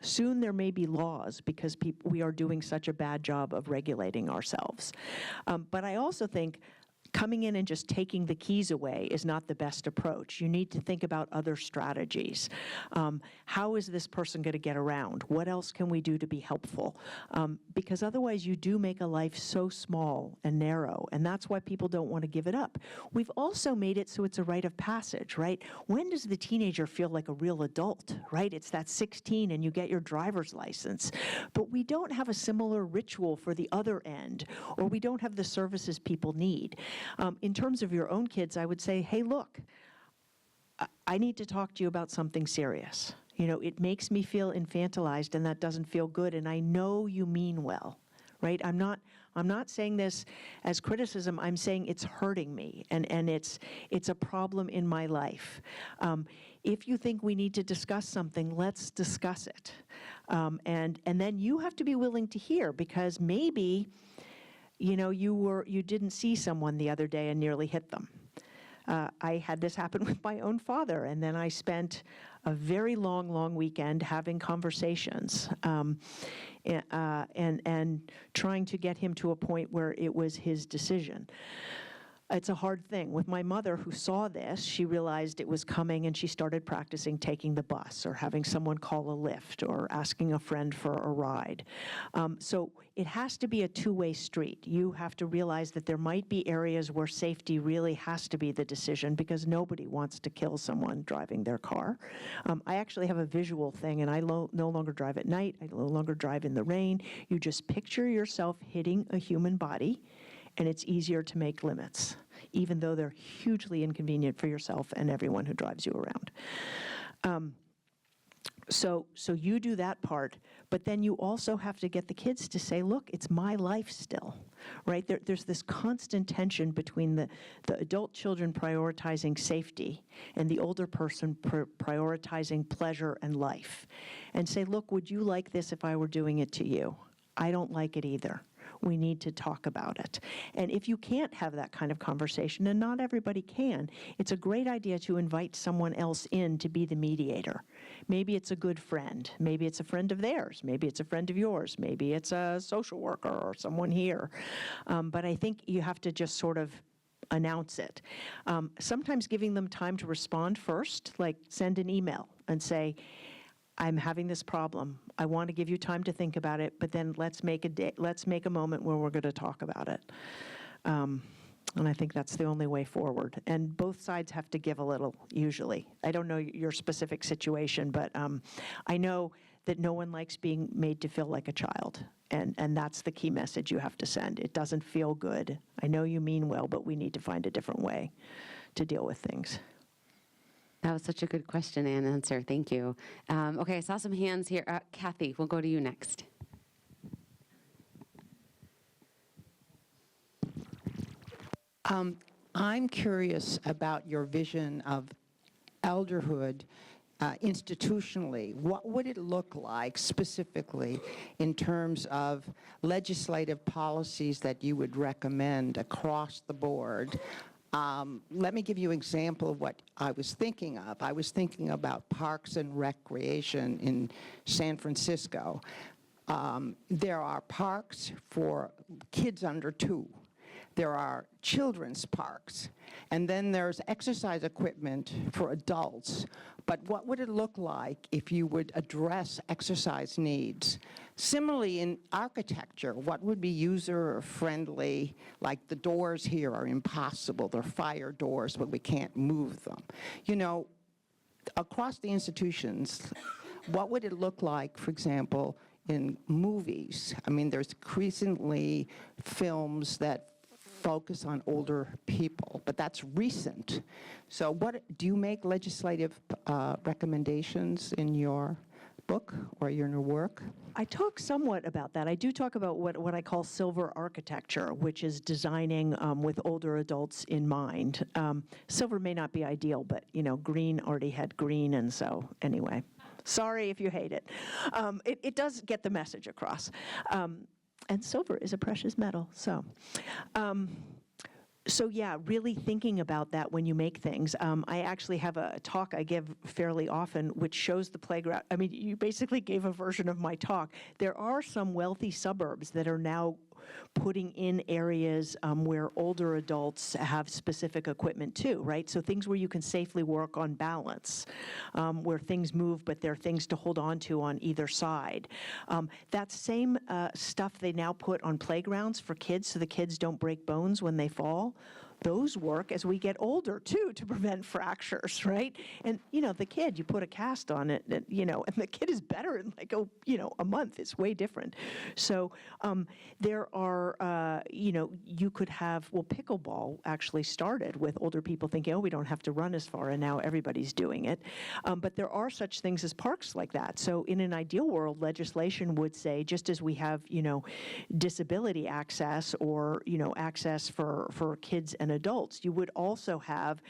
Soon there may be laws because we are doing such a bad job of regulating ourselves. But I also think coming in and just taking the keys away is not the best approach. You need to think about other strategies. How is this person going to get around? What else can we do to be helpful? Because otherwise you do make a life so small and narrow, and that's why people don't want to give it up. We've also made it so it's a rite of passage, right? When does the teenager feel like a real adult, right? It's that 16 and you get your driver's license. But we don't have a similar ritual for the other end, or we don't have the services people need. In terms of your own kids, I would say, hey, look, I need to talk to you about something serious. It makes me feel infantilized, and that doesn't feel good, and I know you mean well, right? I'm not saying this as criticism. I'm saying it's hurting me, and it's a problem in my life. If you think we need to discuss something, let's discuss it. And then you have to be willing to hear, because maybe you didn't see someone the other day and nearly hit them. I had this happen with my own father, and then I spent a very long weekend having conversations and trying to get him to a point where it was his decision. It's a hard thing. With my mother, who saw this, she realized it was coming, and she started practicing taking the bus or having someone call a lift or asking a friend for a ride. So it has to be a two-way street. You have to realize that there might be areas where safety really has to be the decision, because nobody wants to kill someone driving their car. I actually have a visual thing, and I no longer drive at night. I no longer drive in the rain. You just picture yourself hitting a human body, and it's easier to make limits, even though they're hugely inconvenient for yourself and everyone who drives you around. So you do that part, but then you also have to get the kids to say, look, it's my life still, right? There's this constant tension between the adult children prioritizing safety and the older person prioritizing pleasure and life. And say, look, would you like this if I were doing it to you? I don't like it either. We need to talk about it. And if you can't have that kind of conversation, and not everybody can, it's a great idea to invite someone else in to be the mediator. Maybe it's a good friend. Maybe it's a friend of theirs. Maybe it's a friend of yours. Maybe it's a social worker or someone here. But I think you have to just sort of announce it. Sometimes giving them time to respond first, like send an email and say, I'm having this problem. I want to give you time to think about it, but then let's make a moment where we're going to talk about it. And I think that's the only way forward. And both sides have to give a little, usually. I don't know your specific situation, but I know that no one likes being made to feel like a child. And that's the key message you have to send. It doesn't feel good. I know you mean well, but we need to find a different way to deal with things. That was such a good question and answer. Thank you. Okay, I saw some hands here. Kathy, we'll go to you next. I'm curious about your vision of elderhood institutionally, what would it look like specifically in terms of legislative policies that you would recommend across the board? Let me give you an example of what I was thinking of. I was thinking about parks and recreation in San Francisco. There are parks for kids under 2. There are children's parks, and then there's exercise equipment for adults. But what would it look like if you would address exercise needs? Similarly, in architecture, what would be user-friendly? Like the doors here are impossible. They're fire doors, but we can't move them. You know, across the institutions, what would it look like, for example, in movies? I mean, there's increasingly films that focus on older people, but that's recent. So what, do you make legislative recommendations in your book or in your work? I talk somewhat about that. I do talk about what I call silver architecture, which is designing with older adults in mind. Silver may not be ideal, but you know, green already had green, and so anyway, sorry if you hate it. It does get the message across. And silver is a precious metal, so. So yeah, really thinking about that when you make things. I actually have a talk I give fairly often which shows the playground. I mean, you basically gave a version of my talk. There are some wealthy suburbs that are now putting in areas where older adults have specific equipment too, right? So things where you can safely work on balance, where things move, but there are things to hold on to on either side. That same stuff they now put on playgrounds for kids so the kids don't break bones when they fall. Those work as we get older, too, to prevent fractures, right? And, you know, the kid, you put a cast on it, and, you know, and the kid is better in like, a month. It's way different. So there are, you know, you could have, well, pickleball actually started with older people thinking, oh, we don't have to run as far, and now everybody's doing it. But there are such things as parks like that. So in an ideal world, legislation would say, just as we have, you know, disability access or, you know, access for kids and adults, you would also have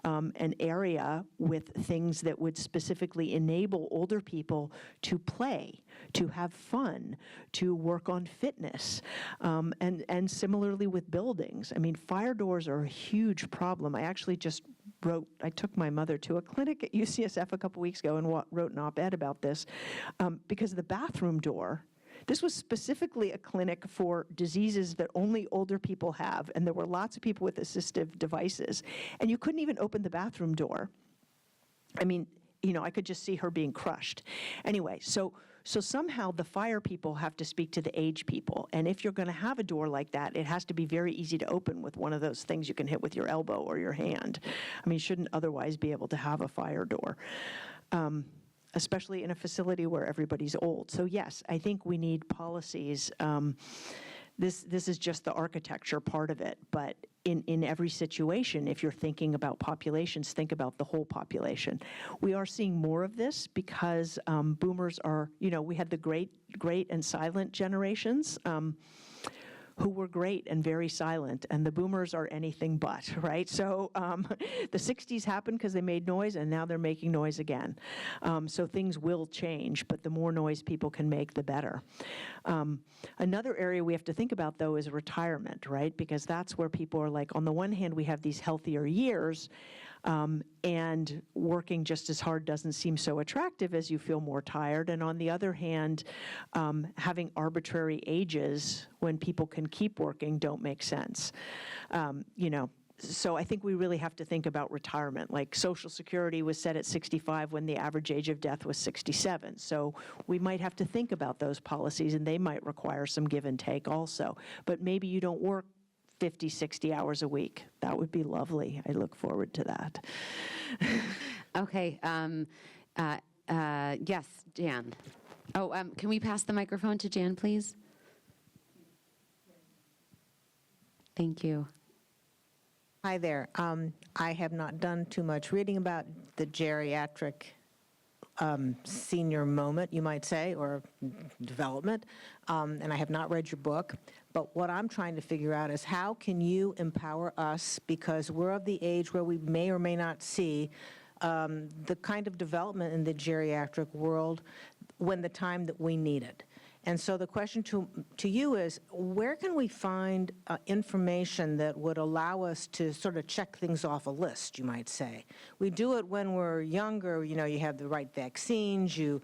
an area with things that would specifically enable older people to play, to have fun, to work on fitness, and similarly with buildings. I mean, fire doors are a huge problem. I actually just I took my mother to a clinic at UCSF a couple weeks ago and wrote an op-ed about this because the bathroom door. This was specifically a clinic for diseases that only older people have, and there were lots of people with assistive devices, and you couldn't even open the bathroom door. I mean, you know, I could just see her being crushed. Anyway, so somehow the fire people have to speak to the age people, and if you're going to have a door like that, it has to be very easy to open with one of those things you can hit with your elbow or your hand. I mean, you shouldn't otherwise be able to have a fire door. Especially in a facility where everybody's old. So yes, I think we need policies. This is just the architecture part of it, but in every situation, if you're thinking about populations, think about the whole population. We are seeing more of this because boomers are, you know, we had the great and silent generations. Who were great and very silent, and the boomers are anything but, right? So the 60s happened because they made noise, and now they're making noise again. So things will change, but the more noise people can make, the better. Another area we have to think about, though, is retirement, right? Because that's where people are like, on the one hand, we have these healthier years, and working just as hard doesn't seem so attractive as you feel more tired. And on the other hand, having arbitrary ages when people can keep working don't make sense. You know, so I think we really have to think about retirement. Like Social Security was set at 65 when the average age of death was 67. So we might have to think about those policies, and they might require some give and take also. But maybe you don't work 50, 60 hours a week. That would be lovely. I look forward to that. Okay. Yes, Jan. Oh, can we pass the microphone to Jan, please? Thank you. Hi there. I have not done too much reading about the geriatric senior moment, you might say, or development, and I have not read your book. But what I'm trying to figure out is how can you empower us, because we're of the age where we may or may not see the kind of development in the geriatric world when the time that we need it. And so the question to you is, where can we find information that would allow us to sort of check things off a list, you might say? We do it when we're younger, you have the right vaccines, you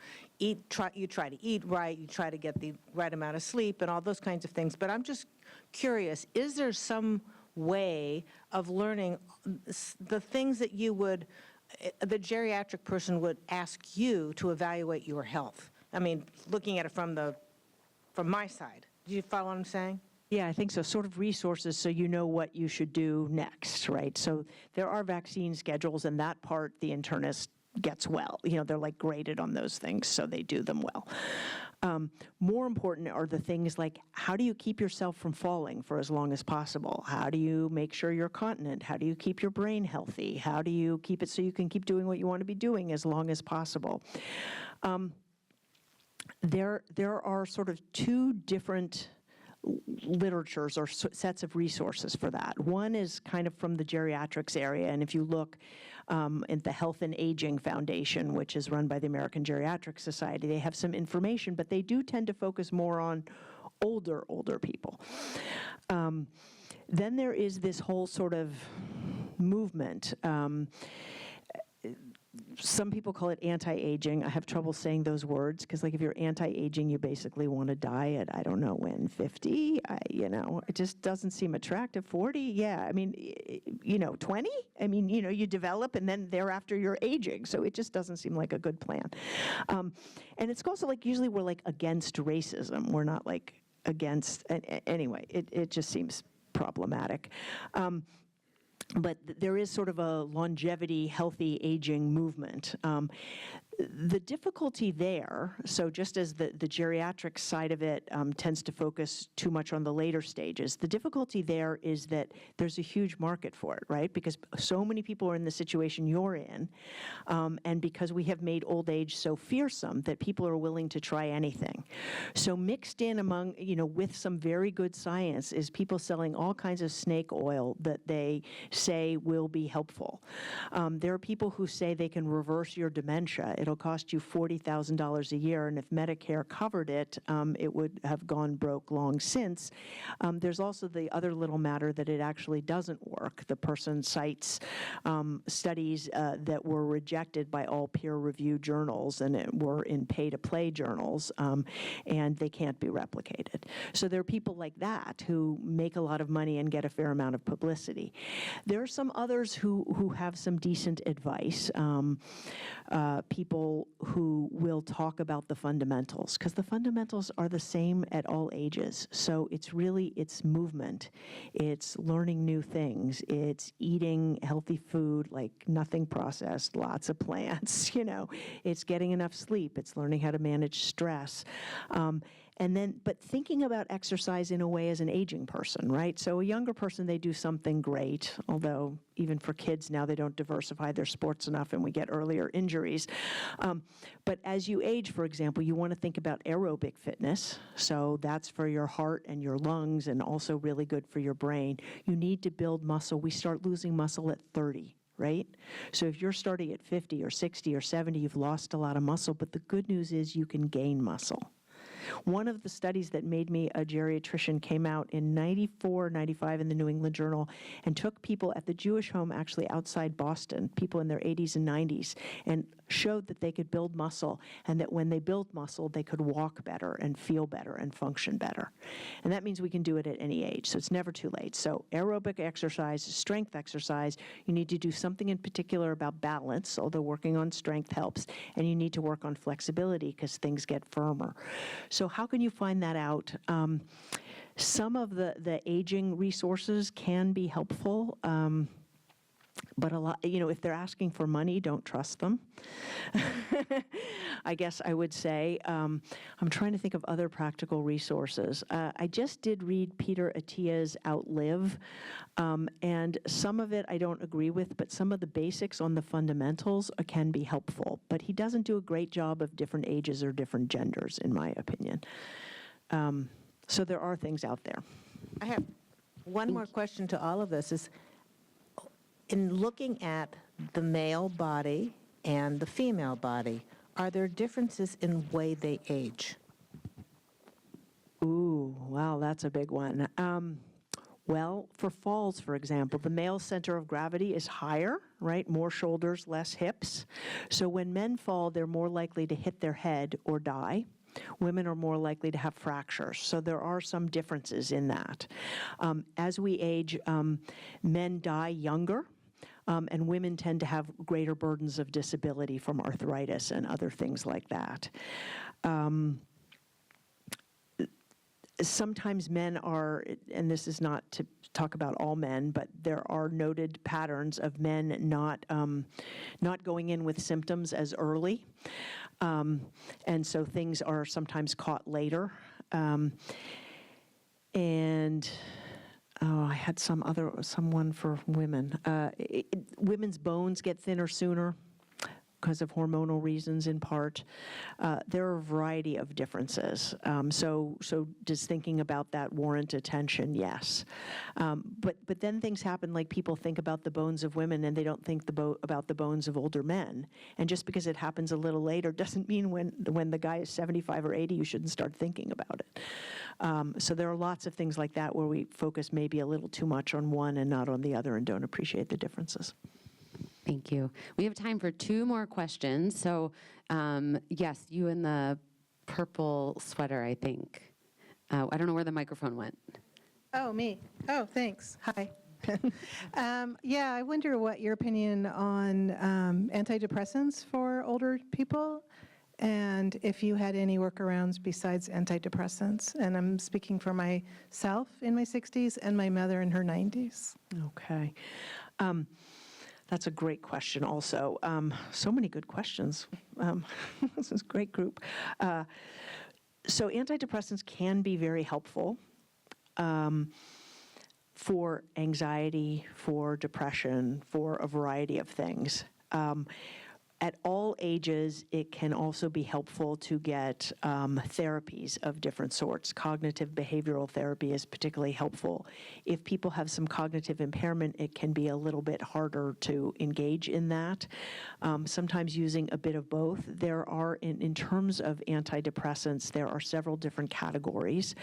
try to eat right, you try to get the right amount of sleep and all those kinds of things. But I'm just curious, is there some way of learning the things that the geriatric person would ask you to evaluate your health? I mean, looking at it from my side. Do you follow what I'm saying? Yeah, I think so. Sort of resources so you know what you should do next, right? So there are vaccine schedules, and that part the internist gets well. They're like graded on those things, so they do them well. More important are the things like, how do you keep yourself from falling for as long as possible? How do you make sure you're continent? How do you keep your brain healthy? How do you keep it so you can keep doing what you want to be doing as long as possible? There are sort of two different literatures or sets of resources for that. One is kind of from the geriatrics area, and if you look at the Health and Aging Foundation, which is run by the American Geriatric Society, they have some information, but they do tend to focus more on older people. Then there is this whole sort of movement. Some people call it anti-aging. I have trouble saying those words because, like, if you're anti-aging, you basically want to die at, I don't know when, 50? It just doesn't seem attractive. 40? Yeah, I mean, 20? I mean, you develop and then thereafter you're aging. So it just doesn't seem like a good plan. And it's also like usually we're like against racism. We're not like against, anyway, it just seems problematic. But there is sort of a longevity, healthy aging movement. The difficulty there, so just as the geriatric side of it tends to focus too much on the later stages, the difficulty there is that there's a huge market for it, right? Because so many people are in the situation you're in, and because we have made old age so fearsome that people are willing to try anything. So mixed in among, with some very good science is people selling all kinds of snake oil that they say will be helpful. There are people who say they can reverse your dementia. It'll cost you $40,000 a year, and if Medicare covered it, it would have gone broke long since. There's also the other little matter that it actually doesn't work. The person cites studies that were rejected by all peer-reviewed journals and were in pay-to-play journals, and they can't be replicated. So there are people like that who make a lot of money and get a fair amount of publicity. There are some others who have some decent advice. People who will talk about the fundamentals, because the fundamentals are the same at all ages. So it's movement, it's learning new things, it's eating healthy food, like nothing processed, lots of plants, it's getting enough sleep, it's learning how to manage stress. But thinking about exercise in a way as an aging person, right? So a younger person, they do something great, although even for kids now they don't diversify their sports enough and we get earlier injuries. But as you age, for example, you want to think about aerobic fitness. So that's for your heart and your lungs and also really good for your brain. You need to build muscle. We start losing muscle at 30. Right? So if you're starting at 50 or 60 or 70, you've lost a lot of muscle, but the good news is you can gain muscle. One of the studies that made me a geriatrician came out in 94, 95 in the New England Journal and took people at the Jewish home actually outside Boston, people in their 80s and 90s, and showed that they could build muscle and that when they built muscle, they could walk better and feel better and function better. And that means we can do it at any age, so it's never too late. So aerobic exercise, strength exercise, you need to do something in particular about balance, although working on strength helps, and you need to work on flexibility because things get firmer. So how can you find that out? Some of the aging resources can be helpful, but a lot, if they're asking for money, don't trust them. I guess I would say. I'm trying to think of other practical resources. I just did read Peter Attia's Outlive, and some of it I don't agree with, but some of the basics on the fundamentals can be helpful. But he doesn't do a great job of different ages or different genders, in my opinion. So there are things out there. I have one more question to all of this is, in looking at the male body and the female body. Are there differences in way they age? Ooh, wow, that's a big one. Well, for falls, for example, the male center of gravity is higher, right? More shoulders, less hips. So when men fall, they're more likely to hit their head or die. Women are more likely to have fractures. So there are some differences in that. As we age, men die younger. And women tend to have greater burdens of disability from arthritis and other things like that. Sometimes men are, and this is not to talk about all men, but there are noted patterns of men not going in with symptoms as early. And so things are sometimes caught later. I had someone for women. Women's bones get thinner sooner because of hormonal reasons in part. There are a variety of differences. So does thinking about that warrant attention? Yes. But then things happen, like people think about the bones of women and they don't think about the bones of older men. And just because it happens a little later doesn't mean when the guy is 75 or 80, you shouldn't start thinking about it. So there are lots of things like that where we focus maybe a little too much on one and not on the other and don't appreciate the differences. Thank you. We have time for 2 more questions. So, yes, you in the purple sweater, I think. I don't know where the microphone went. Oh, me. Oh, thanks. Hi. Yeah, I wonder what your opinion on antidepressants for older people, and if you had any workarounds besides antidepressants. And I'm speaking for myself in my 60s and my mother in her 90s. Okay. That's a great question also. So many good questions. This is a great group. So antidepressants can be very helpful for anxiety, for depression, for a variety of things. At all ages, it can also be helpful to get therapies of different sorts. Cognitive behavioral therapy is particularly helpful. If people have some cognitive impairment, it can be a little bit harder to engage in that. Sometimes using a bit of both. There are, in terms of antidepressants, there are several different categories.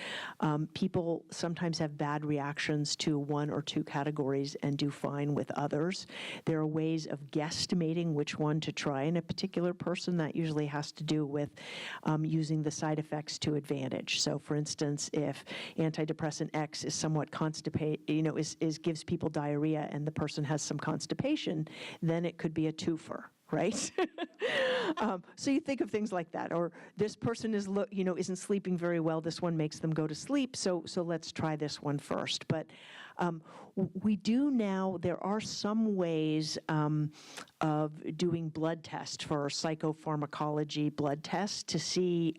People sometimes have bad reactions to 1 or 2 categories and do fine with others. There are ways of guesstimating which one to try in a particular person. That usually has to do with using the side effects to advantage. So for instance, if antidepressant X is somewhat constipated, gives people diarrhea and the person has some constipation, then it could be a twofer. Right? So you think of things like that, or this person isn't sleeping very well. This one makes them go to sleep. So let's try this one first. But we do now. There are some ways of doing blood tests for psychopharmacology blood tests to see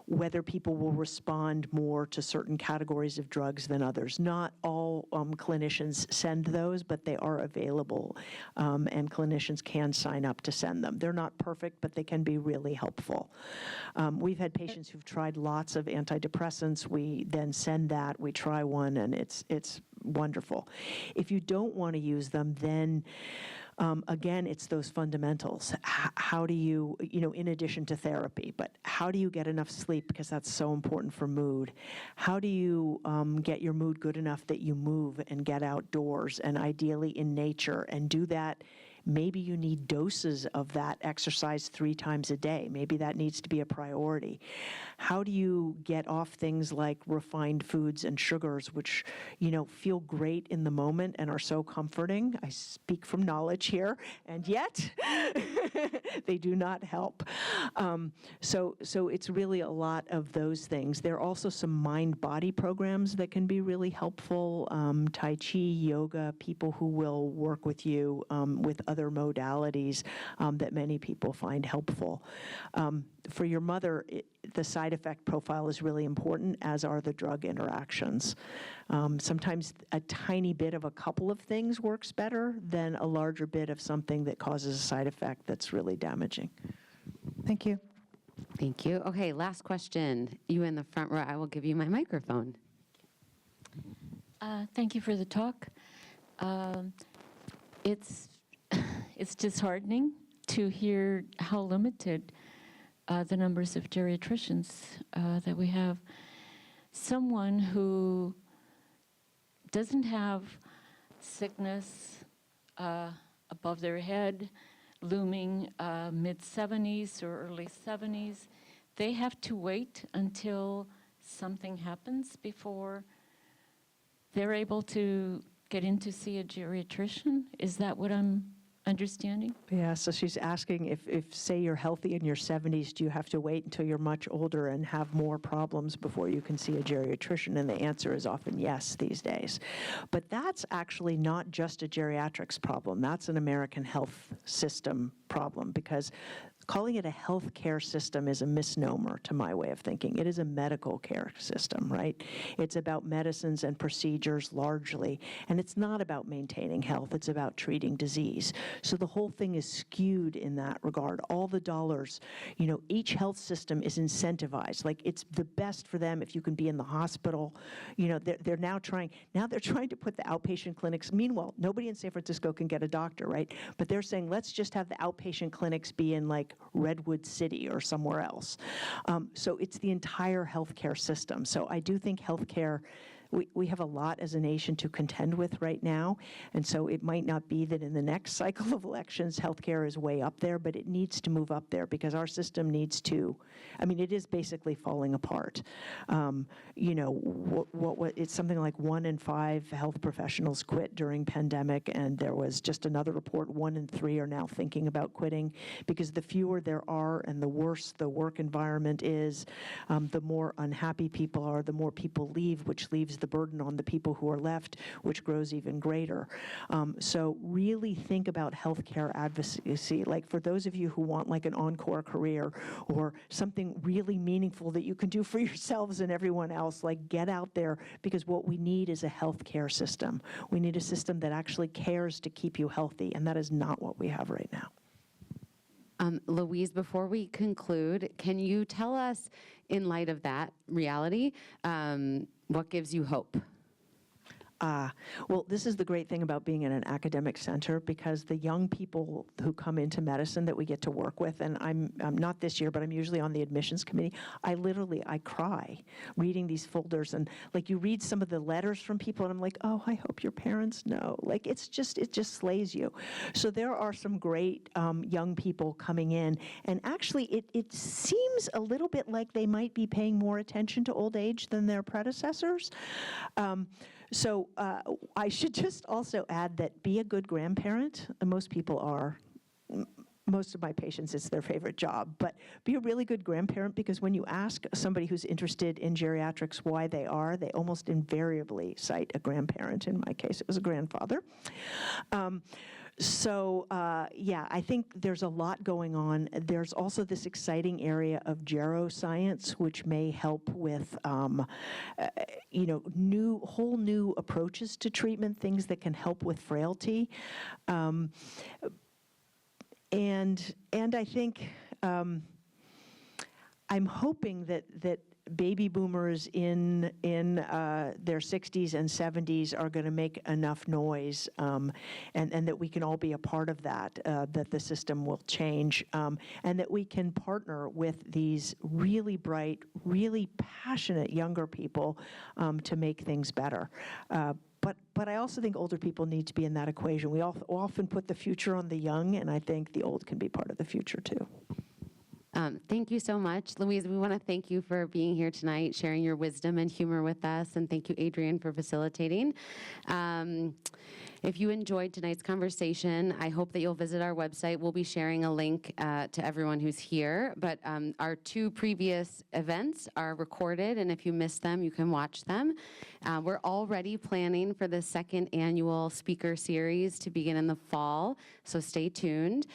whether people will respond more to certain categories of drugs than others. Not all clinicians send those, but they are available, and clinicians can sign up to send them. They're not perfect, but they can be really helpful. We've had patients who've tried lots of antidepressants. We then send that, we try one, and it's wonderful. If you don't want to use them, then again, it's those fundamentals. How do you, in addition to therapy, but how do you get enough sleep, because that's so important for mood? How do you get your mood good enough that you move and get outdoors and ideally in nature and do that? Maybe you need doses of that exercise 3 times a day. Maybe that needs to be a priority. How do you get off things like refined foods and sugars, which, feel great in the moment and are so comforting? I speak from knowledge here, and yet they do not help. So it's really a lot of those things. There are also some mind-body programs that can be really helpful. Tai Chi, yoga, people who will work with you with other modalities that many people find helpful. For your mother, the side effect profile is really important, as are the drug interactions. Sometimes a tiny bit of a couple of things works better than a larger bit of something that causes a side effect that's really damaging. Thank you. Thank you. Okay, last question. You in the front row, I will give you my microphone. Thank you for the talk. It's it's disheartening to hear how limited the numbers of geriatricians that we have. Someone who doesn't have sickness above their head, looming mid-70s or early 70s, they have to wait until something happens before they're able to get in to see a geriatrician? Is that what I'm understanding? Yeah, so she's asking if, say, you're healthy in your 70s, do you have to wait until you're much older and have more problems before you can see a geriatrician? And the answer is often yes these days. But that's actually not just a geriatrics problem. That's an American health system problem, because calling it a health care system is a misnomer to my way of thinking. It is a medical care system, right? It's about medicines and procedures largely, and it's not about maintaining health. It's about treating disease. So the whole thing is skewed in that regard. All the dollars, each health system is incentivized. Like, it's the best for them if you can be in the hospital. They're now trying to put the outpatient clinics. Meanwhile, nobody in San Francisco can get a doctor, right? But they're saying, let's just have the outpatient clinics be in like Redwood City or somewhere else. So it's the entire healthcare system. So I do think healthcare, we have a lot as a nation to contend with right now, and so it might not be that in the next cycle of elections healthcare is way up there, but it needs to move up there because our system needs to, it is basically falling apart. It's something like 1 in 5 health professionals quit during pandemic, and there was just another report, 1 in 3 are now thinking about quitting, because the fewer there are and the worse the work environment is, the more unhappy people are, the more people leave, which leaves the burden on the people who are left, which grows even greater. So really think about healthcare advocacy. Like, for those of you who want like an encore career or something really meaningful that you can do for yourselves and everyone else, like, get out there, because what we need is a healthcare system. We need a system that actually cares to keep you healthy, and that is not what we have right now. Louise, before we conclude, can you tell us, in light of that reality, what gives you hope? Well, this is the great thing about being in an academic center, because the young people who come into medicine that we get to work with, and I'm not this year, but I'm usually on the admissions committee, I cry reading these folders, and like, you read some of the letters from people and I'm like, oh, I hope your parents know. Like, it just slays you. So there are some great young people coming in, and actually it seems a little bit like they might be paying more attention to old age than their predecessors. So I should just also add that be a good grandparent. Most people are. Most of my patients, it's their favorite job. But be a really good grandparent, because when you ask somebody who's interested in geriatrics why they are, they almost invariably cite a grandparent. In my case, it was a grandfather. Yeah, I think there's a lot going on. There's also this exciting area of geroscience, which may help with, whole new approaches to treatment, things that can help with frailty. And I think I'm hoping that baby boomers in their 60s and 70s are going to make enough noise, and that we can all be a part of that, that the system will change, and that we can partner with these really bright, really passionate younger people to make things better. But I also think older people need to be in that equation. We often put the future on the young, and I think the old can be part of the future too. Thank you so much. Louise, we want to thank you for being here tonight, sharing your wisdom and humor with us, and thank you, Adrian, for facilitating. If you enjoyed tonight's conversation, I hope that you'll visit our website. We'll be sharing a link to everyone who's here, but our 2 previous events are recorded, and if you missed them, you can watch them. We're already planning for the 2nd annual speaker series to begin in the fall, so stay tuned.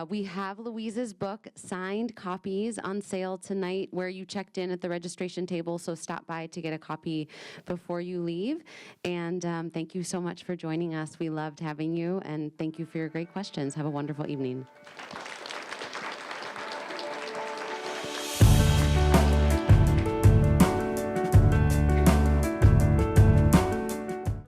We have Louise's book, signed copies, on sale tonight where you checked in at the registration table, so stop by to get a copy before you leave. And thank you so much for joining us. We loved having you, and thank you for your great questions. Have a wonderful evening.